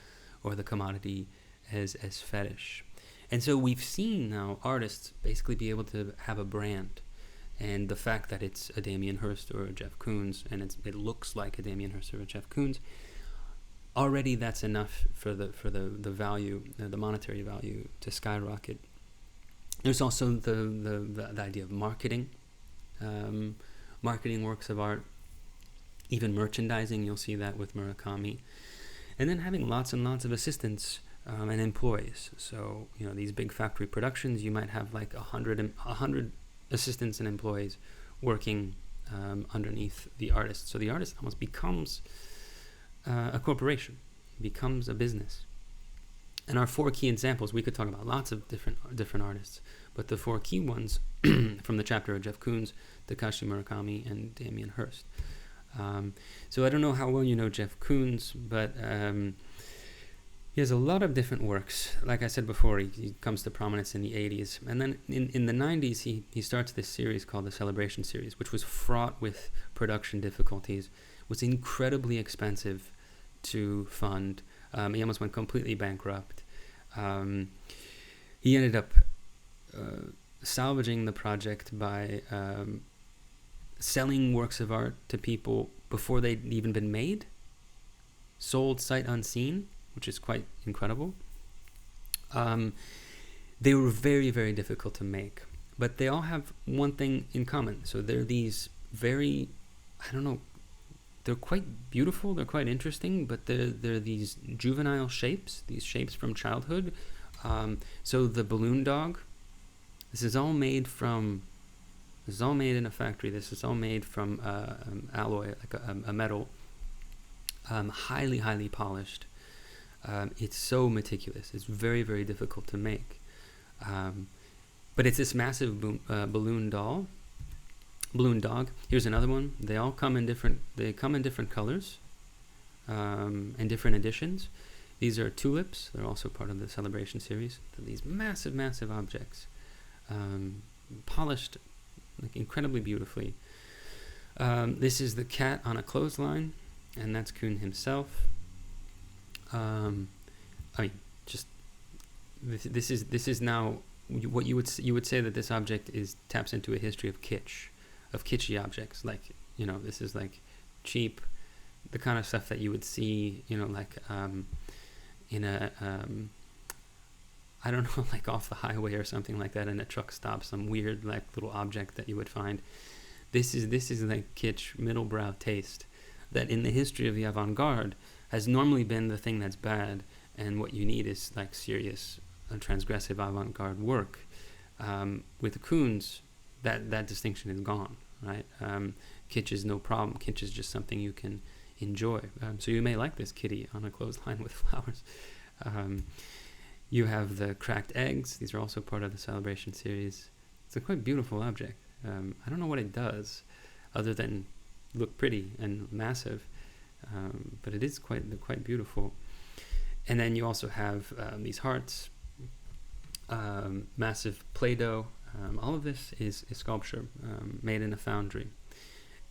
Speaker 1: or the commodity as fetish. And so we've seen now artists basically be able to have a brand, and the fact that it's a Damien Hirst or a Jeff Koons, and it looks like a Damien Hirst or a Jeff Koons, already that's enough for the value, the monetary value to skyrocket. There's also the idea of marketing works of art, even merchandising. You'll see that with Murakami, and then having lots and lots of assistants and employees. So these big factory productions, you might have like 100 assistants and employees working underneath the artist. So the artist almost becomes a corporation, becomes a business. And our four key examples, we could talk about lots of different artists, but the four key ones from the chapter of Jeff Koons, Takashi Murakami, and Damien Hirst. So I don't know how well you know Jeff Koons, but he has a lot of different works. Like I said before, he comes to prominence in the 80s. And then in the 90s, he starts this series called the Celebration Series, which was fraught with production difficulties, was incredibly expensive to fund. He almost went completely bankrupt. He ended up salvaging the project by selling works of art to people before they'd even been made, sold sight unseen, which is quite incredible. They were very, very difficult to make, but they all have one thing in common. So they're these very, they're quite beautiful, they're quite interesting, but they're these juvenile shapes, these shapes from childhood. So the balloon dog, this is all made from This is all made in a factory. This is all made from alloy, like a metal, highly, highly polished. It's so meticulous. It's very, very difficult to make. But it's this massive balloon dog. Here's another one. They all come in different. They come in different colors, and different editions. These are tulips. They're also part of the celebration series. They're these massive, massive objects, polished, like, incredibly beautifully. This is the cat on a clothesline, and that's Koon himself. I mean, just this is now what you would say that this object taps into a history of kitschy objects. Like, you know, this is like cheap, the kind of stuff that you would see, you know, like in a I don't know, like off the highway or something like that, in a truck stop, some weird like little object that you would find. This is like kitsch, middlebrow taste that in the history of the avant-garde has normally been the thing that's bad, and what you need is like serious, transgressive avant-garde work. With the Koons, that distinction is gone, right? Kitsch is no problem. Kitsch is just something you can enjoy. So you may like this kitty on a clothesline with flowers. You have the cracked eggs. These are also part of the celebration series. It's a quite beautiful object. I don't know what it does other than look pretty and massive, but it is quite beautiful. And then you also have these hearts, massive Play-Doh. All of this is sculpture made in a foundry.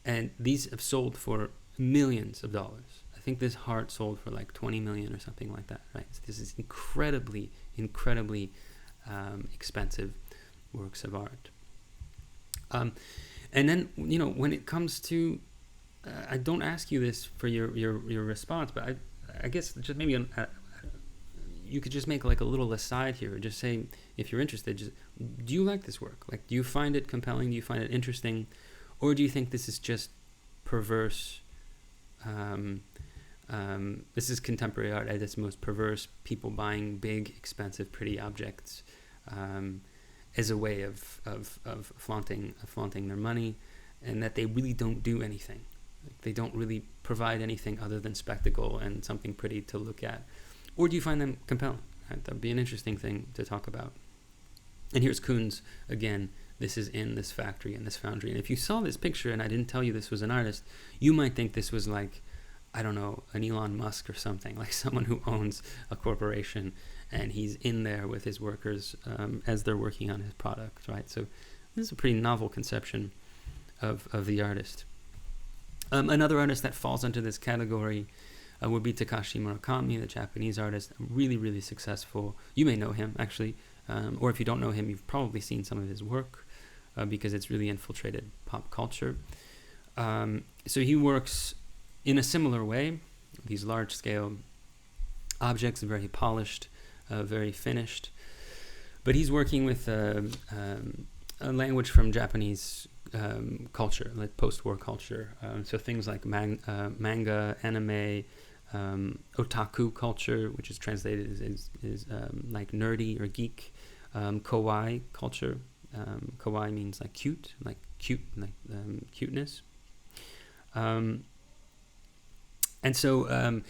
Speaker 1: And these have sold for millions of dollars. I think this heart sold for like 20 million or something like that, right? So this is incredibly, incredibly expensive works of art. And then, you know, when it comes to, I don't ask you this for your response, but I guess just maybe you could just make like a little aside here. Just say, if you're interested, just, do you like this work? Like, do you find it compelling? Do you find it interesting? Or do you think this is just perverse? This is contemporary art at its most perverse. People buying big, expensive, pretty objects as a way of flaunting their money, and that they really don't do anything. Like, they don't really provide anything other than spectacle and something pretty to look at. Or do you find them compelling? Right? That'd be an interesting thing to talk about. And here's Koons again. This is in this factory, in this foundry. And if you saw this picture and I didn't tell you this was an artist, you might think this was like, I don't know, an Elon Musk or something, like someone who owns a corporation and he's in there with his workers as they're working on his product, right? So this is a pretty novel conception of the artist. Another artist that falls into this category would be Takashi Murakami, the Japanese artist, really, really successful. You may know him, actually, or if you don't know him, you've probably seen some of his work because it's really infiltrated pop culture. So he works in a similar way, these large-scale objects, very polished, very finished. But he's working with a language from Japanese culture, like post-war culture. So things like manga, anime, otaku culture, which is translated as like nerdy or geek. Kawaii culture. Kawaii means like cute, cuteness. And so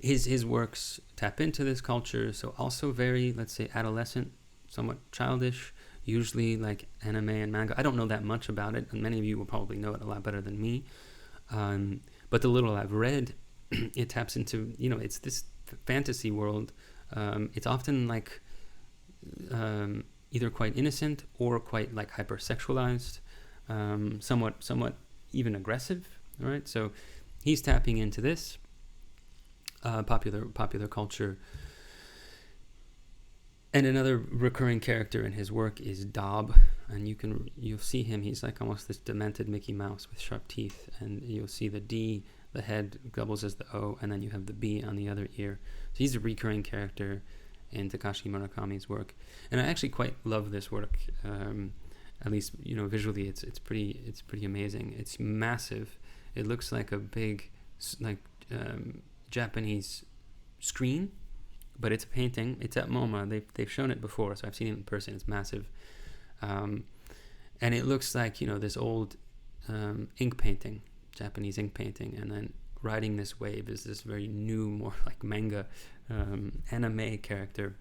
Speaker 1: his works tap into this culture. So also very, let's say, adolescent, somewhat childish, usually like anime and manga. I don't know that much about it, and many of you will probably know it a lot better than me. But the little I've read, it taps into, you know, it's this fantasy world. It's often like either quite innocent or quite like hypersexualized, somewhat even aggressive, right? So he's tapping into this popular culture. And another recurring character in his work is Dob, and you'll see him. He's like almost this demented Mickey Mouse with sharp teeth, and you'll see the D, the head doubles as the O, and then you have the B on the other ear. So he's a recurring character in Takashi Murakami's work, and I actually quite love this work. At least, you know, visually, it's pretty amazing. It's massive. It looks like a big Japanese screen. But it's a painting. It's at MoMA. They've shown it before, so I've seen it in person. It's massive, And it looks like, this old ink painting, Japanese ink painting, and then riding this wave is this very new, more like manga, anime character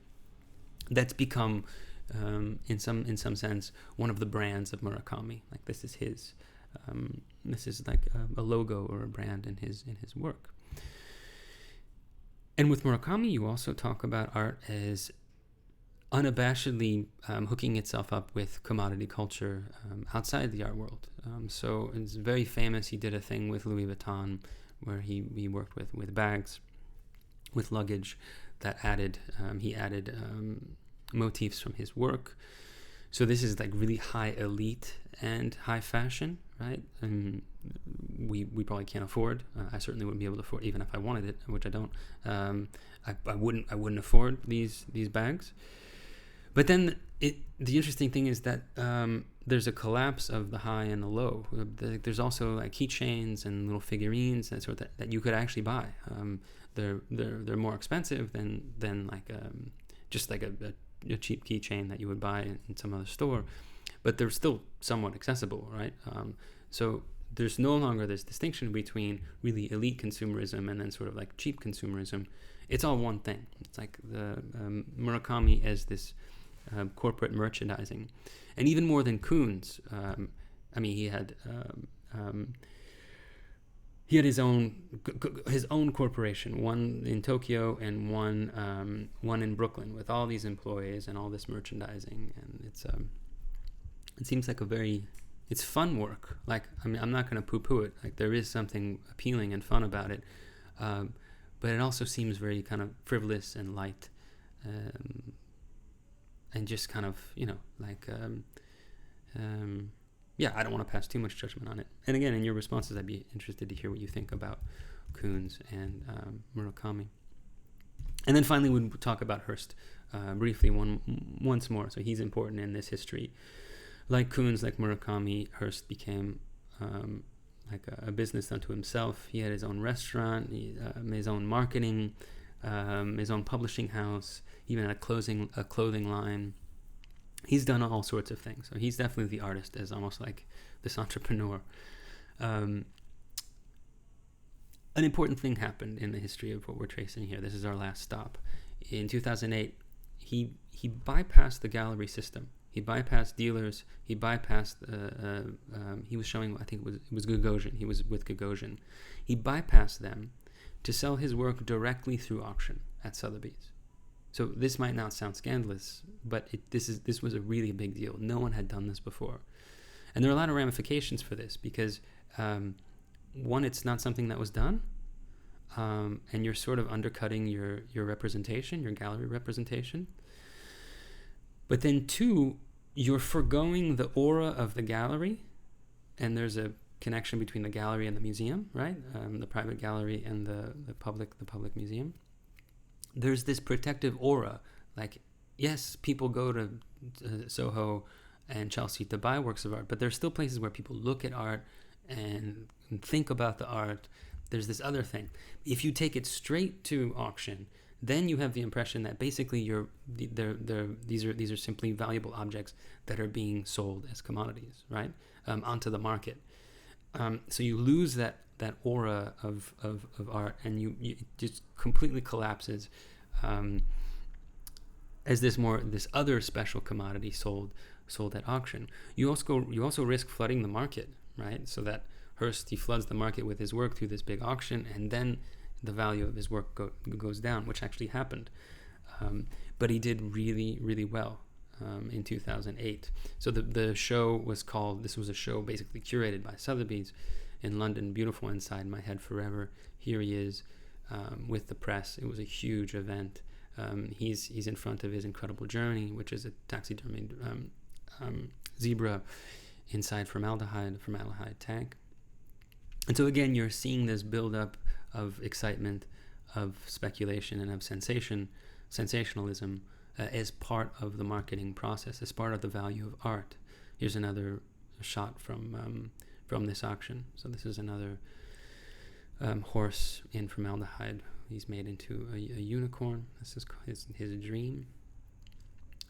Speaker 1: that's become, in some sense, one of the brands of Murakami. Like this is his, this is like a logo or a brand in his work. And with Murakami, you also talk about art as unabashedly hooking itself up with commodity culture outside the art world. So it's very famous. He did a thing with Louis Vuitton where he worked with bags, with luggage that he added motifs from his work. So this is like really high elite and high fashion, right? And we probably can't afford. I certainly wouldn't be able to afford, even if I wanted it, which I don't. I wouldn't afford these bags. But then the interesting thing is that there's a collapse of the high and the low. There's also like keychains and little figurines and sort of that you could actually buy. They're more expensive than like just like a cheap keychain that you would buy in some other store, but they're still somewhat accessible, right? So there's no longer this distinction between really elite consumerism and then sort of like cheap consumerism. It's all one thing. It's like the Murakami as this corporate merchandising, and even more than Koons. He had his own corporation, one in Tokyo and one in Brooklyn, with all these employees and all this merchandising. And it seems like it's fun work. Like, I'm not going to poo-poo it. Like, there is something appealing and fun about it, but it also seems very kind of frivolous and light, and just kind of I don't want to pass too much judgment on it. And again, in your responses, I'd be interested to hear what you think about Koons and Murakami. And then finally, we'll talk about Hearst briefly once more. So he's important in this history. Like Koons, like Murakami, Hearst became like a business unto himself. He had his own restaurant, his own marketing, his own publishing house, even had a clothing line. He's done all sorts of things. So he's definitely the artist, as almost like this entrepreneur. An important thing happened in the history of what we're tracing here. This is our last stop. In 2008, he bypassed the gallery system. He bypassed dealers. He bypassed. He was showing. I think it was Gagosian. He was with Gagosian. He bypassed them to sell his work directly through auction at Sotheby's. So this might not sound scandalous, but this was a really big deal. No one had done this before, and there are a lot of ramifications for this because, one, it's not something that was done, and you're sort of undercutting your representation, your gallery representation. But then, two, you're foregoing the aura of the gallery, and there's a connection between the gallery and the museum, right? The private gallery and the public museum. There's this protective aura. Like, yes, people go to Soho and Chelsea to buy works of art, but there's still places where people look at art and think about the art. There's this other thing. If you take it straight to auction, then you have the impression that basically these are simply valuable objects that are being sold as commodities, right, onto the market. So you lose that aura of art, and you it just completely collapses as this other special commodity sold at auction. You also risk flooding the market, right? So that Hearst, he floods the market with his work through this big auction, and then the value of his work goes down, which actually happened. But he did really, really well in 2008. So the show was called, this was a show basically curated by Sotheby's in London, Beautiful Inside My Head Forever. Here he is with the press. It was a huge event. He's in front of his incredible journey, which is a taxidermied zebra inside formaldehyde tank. And so again, you're seeing this buildup of excitement, of speculation, and of sensationalism as part of the marketing process, as part of the value of art. Here's another shot from this auction. So this is another horse in formaldehyde. He's made into a unicorn. This is his dream.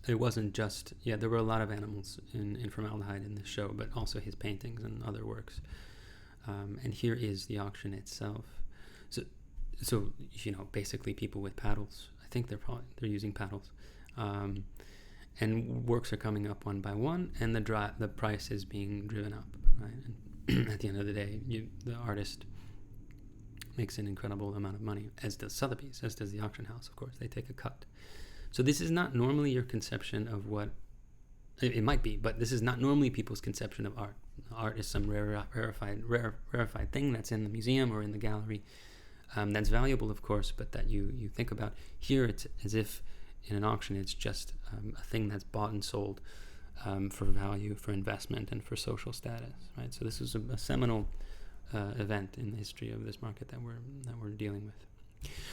Speaker 1: it wasn't just, there were a lot of animals in formaldehyde in this show, but also his paintings and other works. And here is the auction itself. So basically people with paddles. I think they're using paddles. And works are coming up one by one, and the price is being driven up, right? And at the end of the day, the artist makes an incredible amount of money, as does Sotheby's, as does the auction house, of course. They take a cut. So this is not normally your conception of what... It might be, but this is not normally people's conception of art. Art is some rarefied thing that's in the museum or in the gallery. That's valuable, of course, but that you think about. Here, it's as if in an auction, it's just a thing that's bought and sold for value, for investment, and for social status, right? So this is a seminal event in the history of this market that we're dealing with.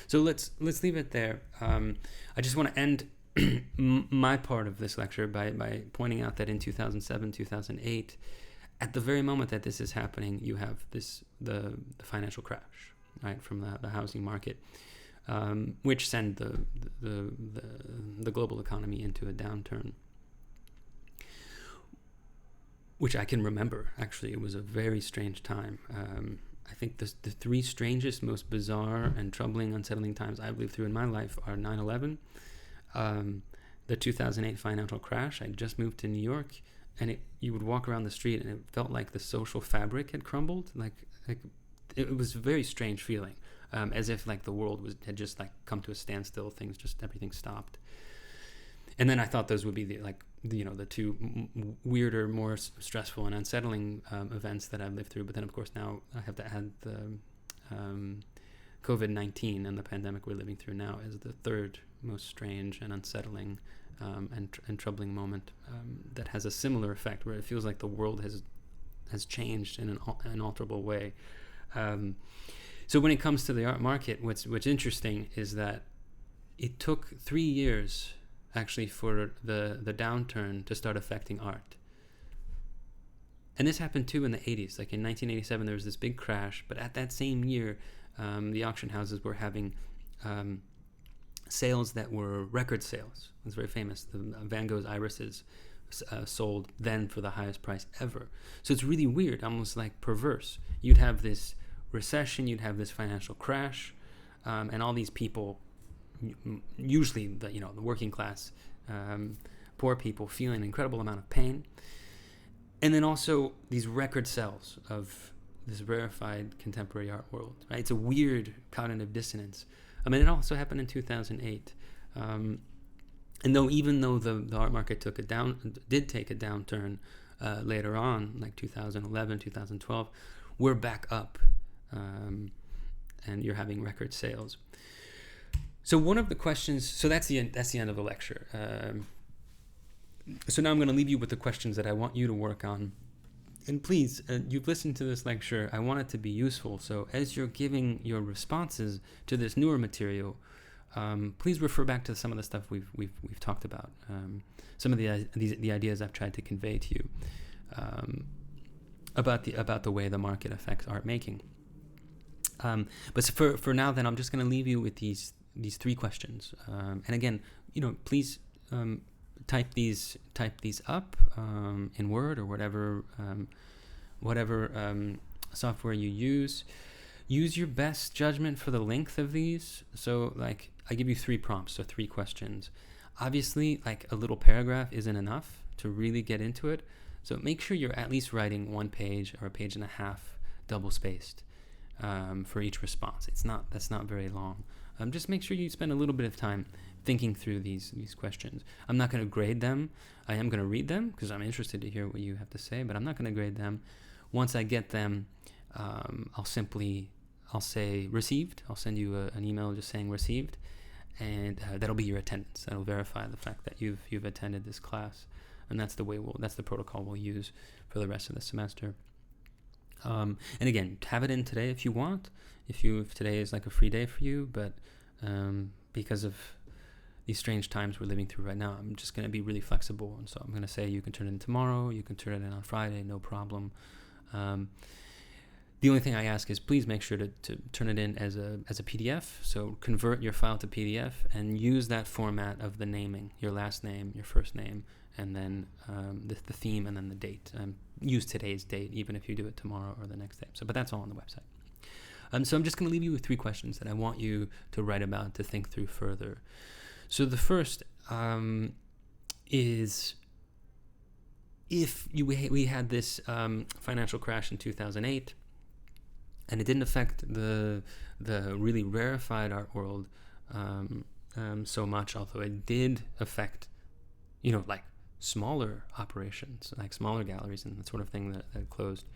Speaker 1: So let's leave it there. I just want to end my part of this lecture by pointing out that in 2007, 2008, at the very moment that this is happening, you have the financial crash, right, from the housing market, which sent the global economy into a downturn, which I can remember. Actually, it was a very strange time. I think the three strangest, most bizarre and troubling, unsettling times I've lived through in my life are 9/11, the 2008 financial crash. I just moved to New York, and you would walk around the street and it felt like the social fabric had crumbled. Like it was a very strange feeling, as if like the world had just like come to a standstill. Everything stopped. And then I thought those would be the two weirder, more stressful and unsettling events that I've lived through. But then, of course, now I have to add the COVID-19 and the pandemic we're living through now as the third most strange and unsettling and troubling moment that has a similar effect, where it feels like the world has changed in an unalterable way. So when it comes to the art market, what's interesting is that it took 3 years actually for the downturn to start affecting art. And this happened too in the 80s. Like in 1987, there was this big crash, but at that same year, the auction houses were having sales that were record sales. It's very famous. The Van Gogh's irises sold then for the highest price ever. So it's really weird, almost like perverse. You'd have this recession, you'd have this financial crash, and all these people, usually the working class, poor people, feel an incredible amount of pain. And then also these record sales of this rarefied contemporary art world, right? It's a weird cognitive dissonance. I mean, it also happened in 2008. And even though the art market did take a downturn later on, like 2011, 2012, we're back up, and you're having record sales. So one of the questions, so that's the end of the lecture. So now I'm going to leave you with the questions that I want you to work on. And please, you've listened to this lecture. I want it to be useful. So as you're giving your responses to this newer material, please refer back to some of the stuff we've talked about. Some of the ideas I've tried to convey to you about the way the market affects art making. But for now, then, I'm just going to leave you with these three questions. And again, please type these up in Word or whatever software you use. Use your best judgment for the length of these. So, like, I give you 3 prompts, so 3 questions. Obviously, like, a little paragraph isn't enough to really get into it. So make sure you're at least writing 1 page or a page and a half double-spaced for each response. That's not very long. Just make sure you spend a little bit of time thinking through these questions. I'm not going to grade them. I am going to read them because I'm interested to hear what you have to say, but I'm not going to grade them. Once I get them, I'll say received. I'll send you an email just saying received, and that'll be your attendance. That'll verify the fact that you've attended this class, and that's the protocol we'll use for the rest of the semester. And again, have it in today if you want. If today is like a free day for you, but because of these strange times we're living through right now, I'm just going to be really flexible, and so I'm going to say you can turn it in tomorrow, you can turn it in on Friday, no problem. The only thing I ask is please make sure to turn it in as a PDF. So convert your file to PDF and use that format of the naming, your last name, your first name, and then the theme and then the date. Use today's date, even if you do it tomorrow or the next day. But that's all on the website. So I'm just going to leave you with 3 questions that I want you to write about, to think through further. So the first is, if we had this financial crash in 2008, and it didn't affect the really rarefied art world so much, although it did affect, like smaller operations, like smaller galleries and that sort of thing that closed.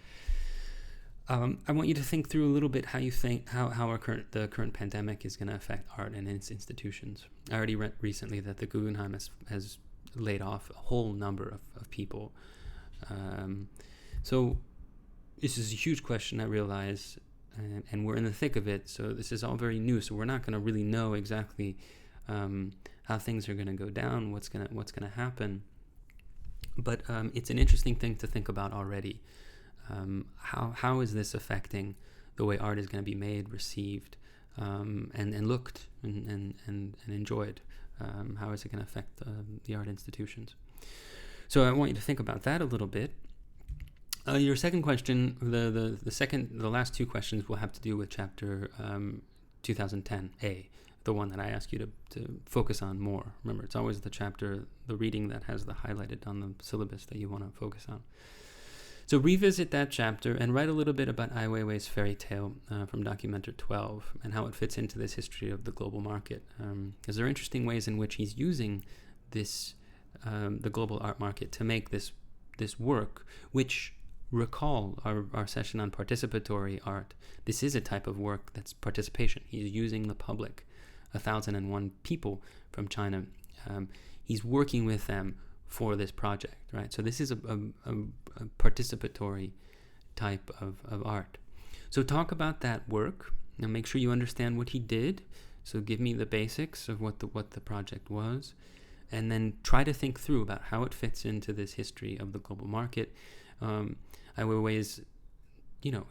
Speaker 1: I want you to think through a little bit how you think how the current pandemic is going to affect art and its institutions. I already read recently that the Guggenheim has laid off a whole number of people. So this is a huge question, I realize, and we're in the thick of it. So this is all very new. So we're not going to really know exactly how things are going to go down, what's going to happen. But it's an interesting thing to think about already. How is this affecting the way art is going to be made, received, and looked and enjoyed? How is it going to affect the art institutions? So I want you to think about that a little bit. Your second question, the last 2 questions will have to do with chapter 2010A, the one that I ask you to focus on more. Remember, it's always the reading that has the highlighted on the syllabus that you want to focus on. So revisit that chapter and write a little bit about Ai Weiwei's fairy tale from Documenter 12 and how it fits into this history of the global market. Because there are interesting ways in which he's using this the global art market to make this work, which, recall our session on participatory art. This is a type of work that's participation. He's using the public, 1,001 people from China. He's working with them for this project, right? So this is a participatory type of art. So talk about that work and make sure you understand what he did. So give me the basics of what the project was, and then try to think through about how it fits into this history of the global market. Ai Weiwei is,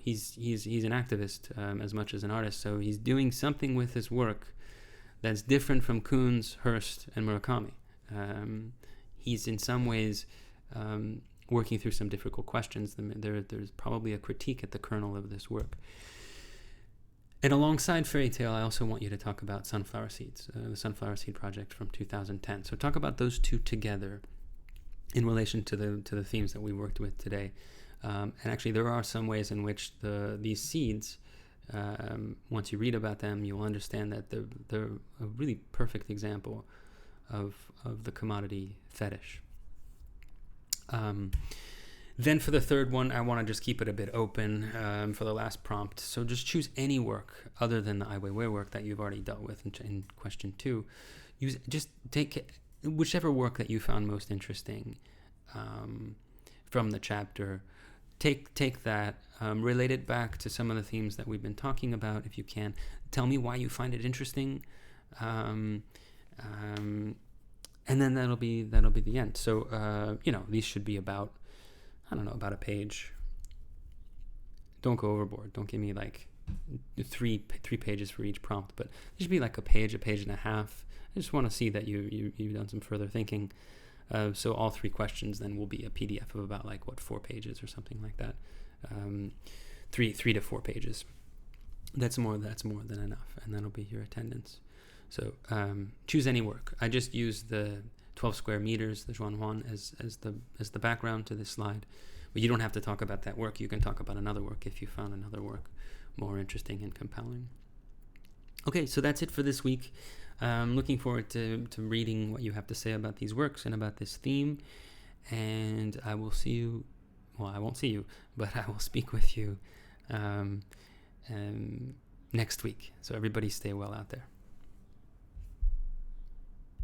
Speaker 1: he's an activist as much as an artist, so he's doing something with his work that's different from Koons, Hirst, and Murakami. He's in some ways working through some difficult questions. There's probably a critique at the kernel of this work. And alongside Fairy Tale, I also want you to talk about Sunflower Seeds, the Sunflower Seed project from 2010. So talk about those 2 together in relation to the themes that we worked with today. And actually, there are some ways in which these seeds, once you read about them, you'll understand that they're a really perfect example of the commodity fetish. Then for the third one, I want to just keep it a bit open for the last prompt. So just choose any work other than the Ai Weiwei work that you've already dealt with in question 2. Just take whichever work that you found most interesting from the chapter. Take that, relate it back to some of the themes that we've been talking about, if you can. Tell me why you find it interesting, and then that'll be the end. So these should be about, about a page. Don't go overboard. Don't give me like three pages for each prompt, but it should be like a page and a half. I just want to see that you've done some further thinking. So all 3 questions then will be a PDF of about 4 pages or something like that. 3 to 4 pages. That's more than enough, and that'll be your attendance. So choose any work. I just use the 12 square meters, the Zhuanhuan, as the background to this slide. But you don't have to talk about that work. You can talk about another work if you found another work more interesting and compelling. Okay, so that's it for this week. Looking forward to reading what you have to say about these works and about this theme. And I will see you, well, I won't see you, but I will speak with you next week. So everybody stay well out there.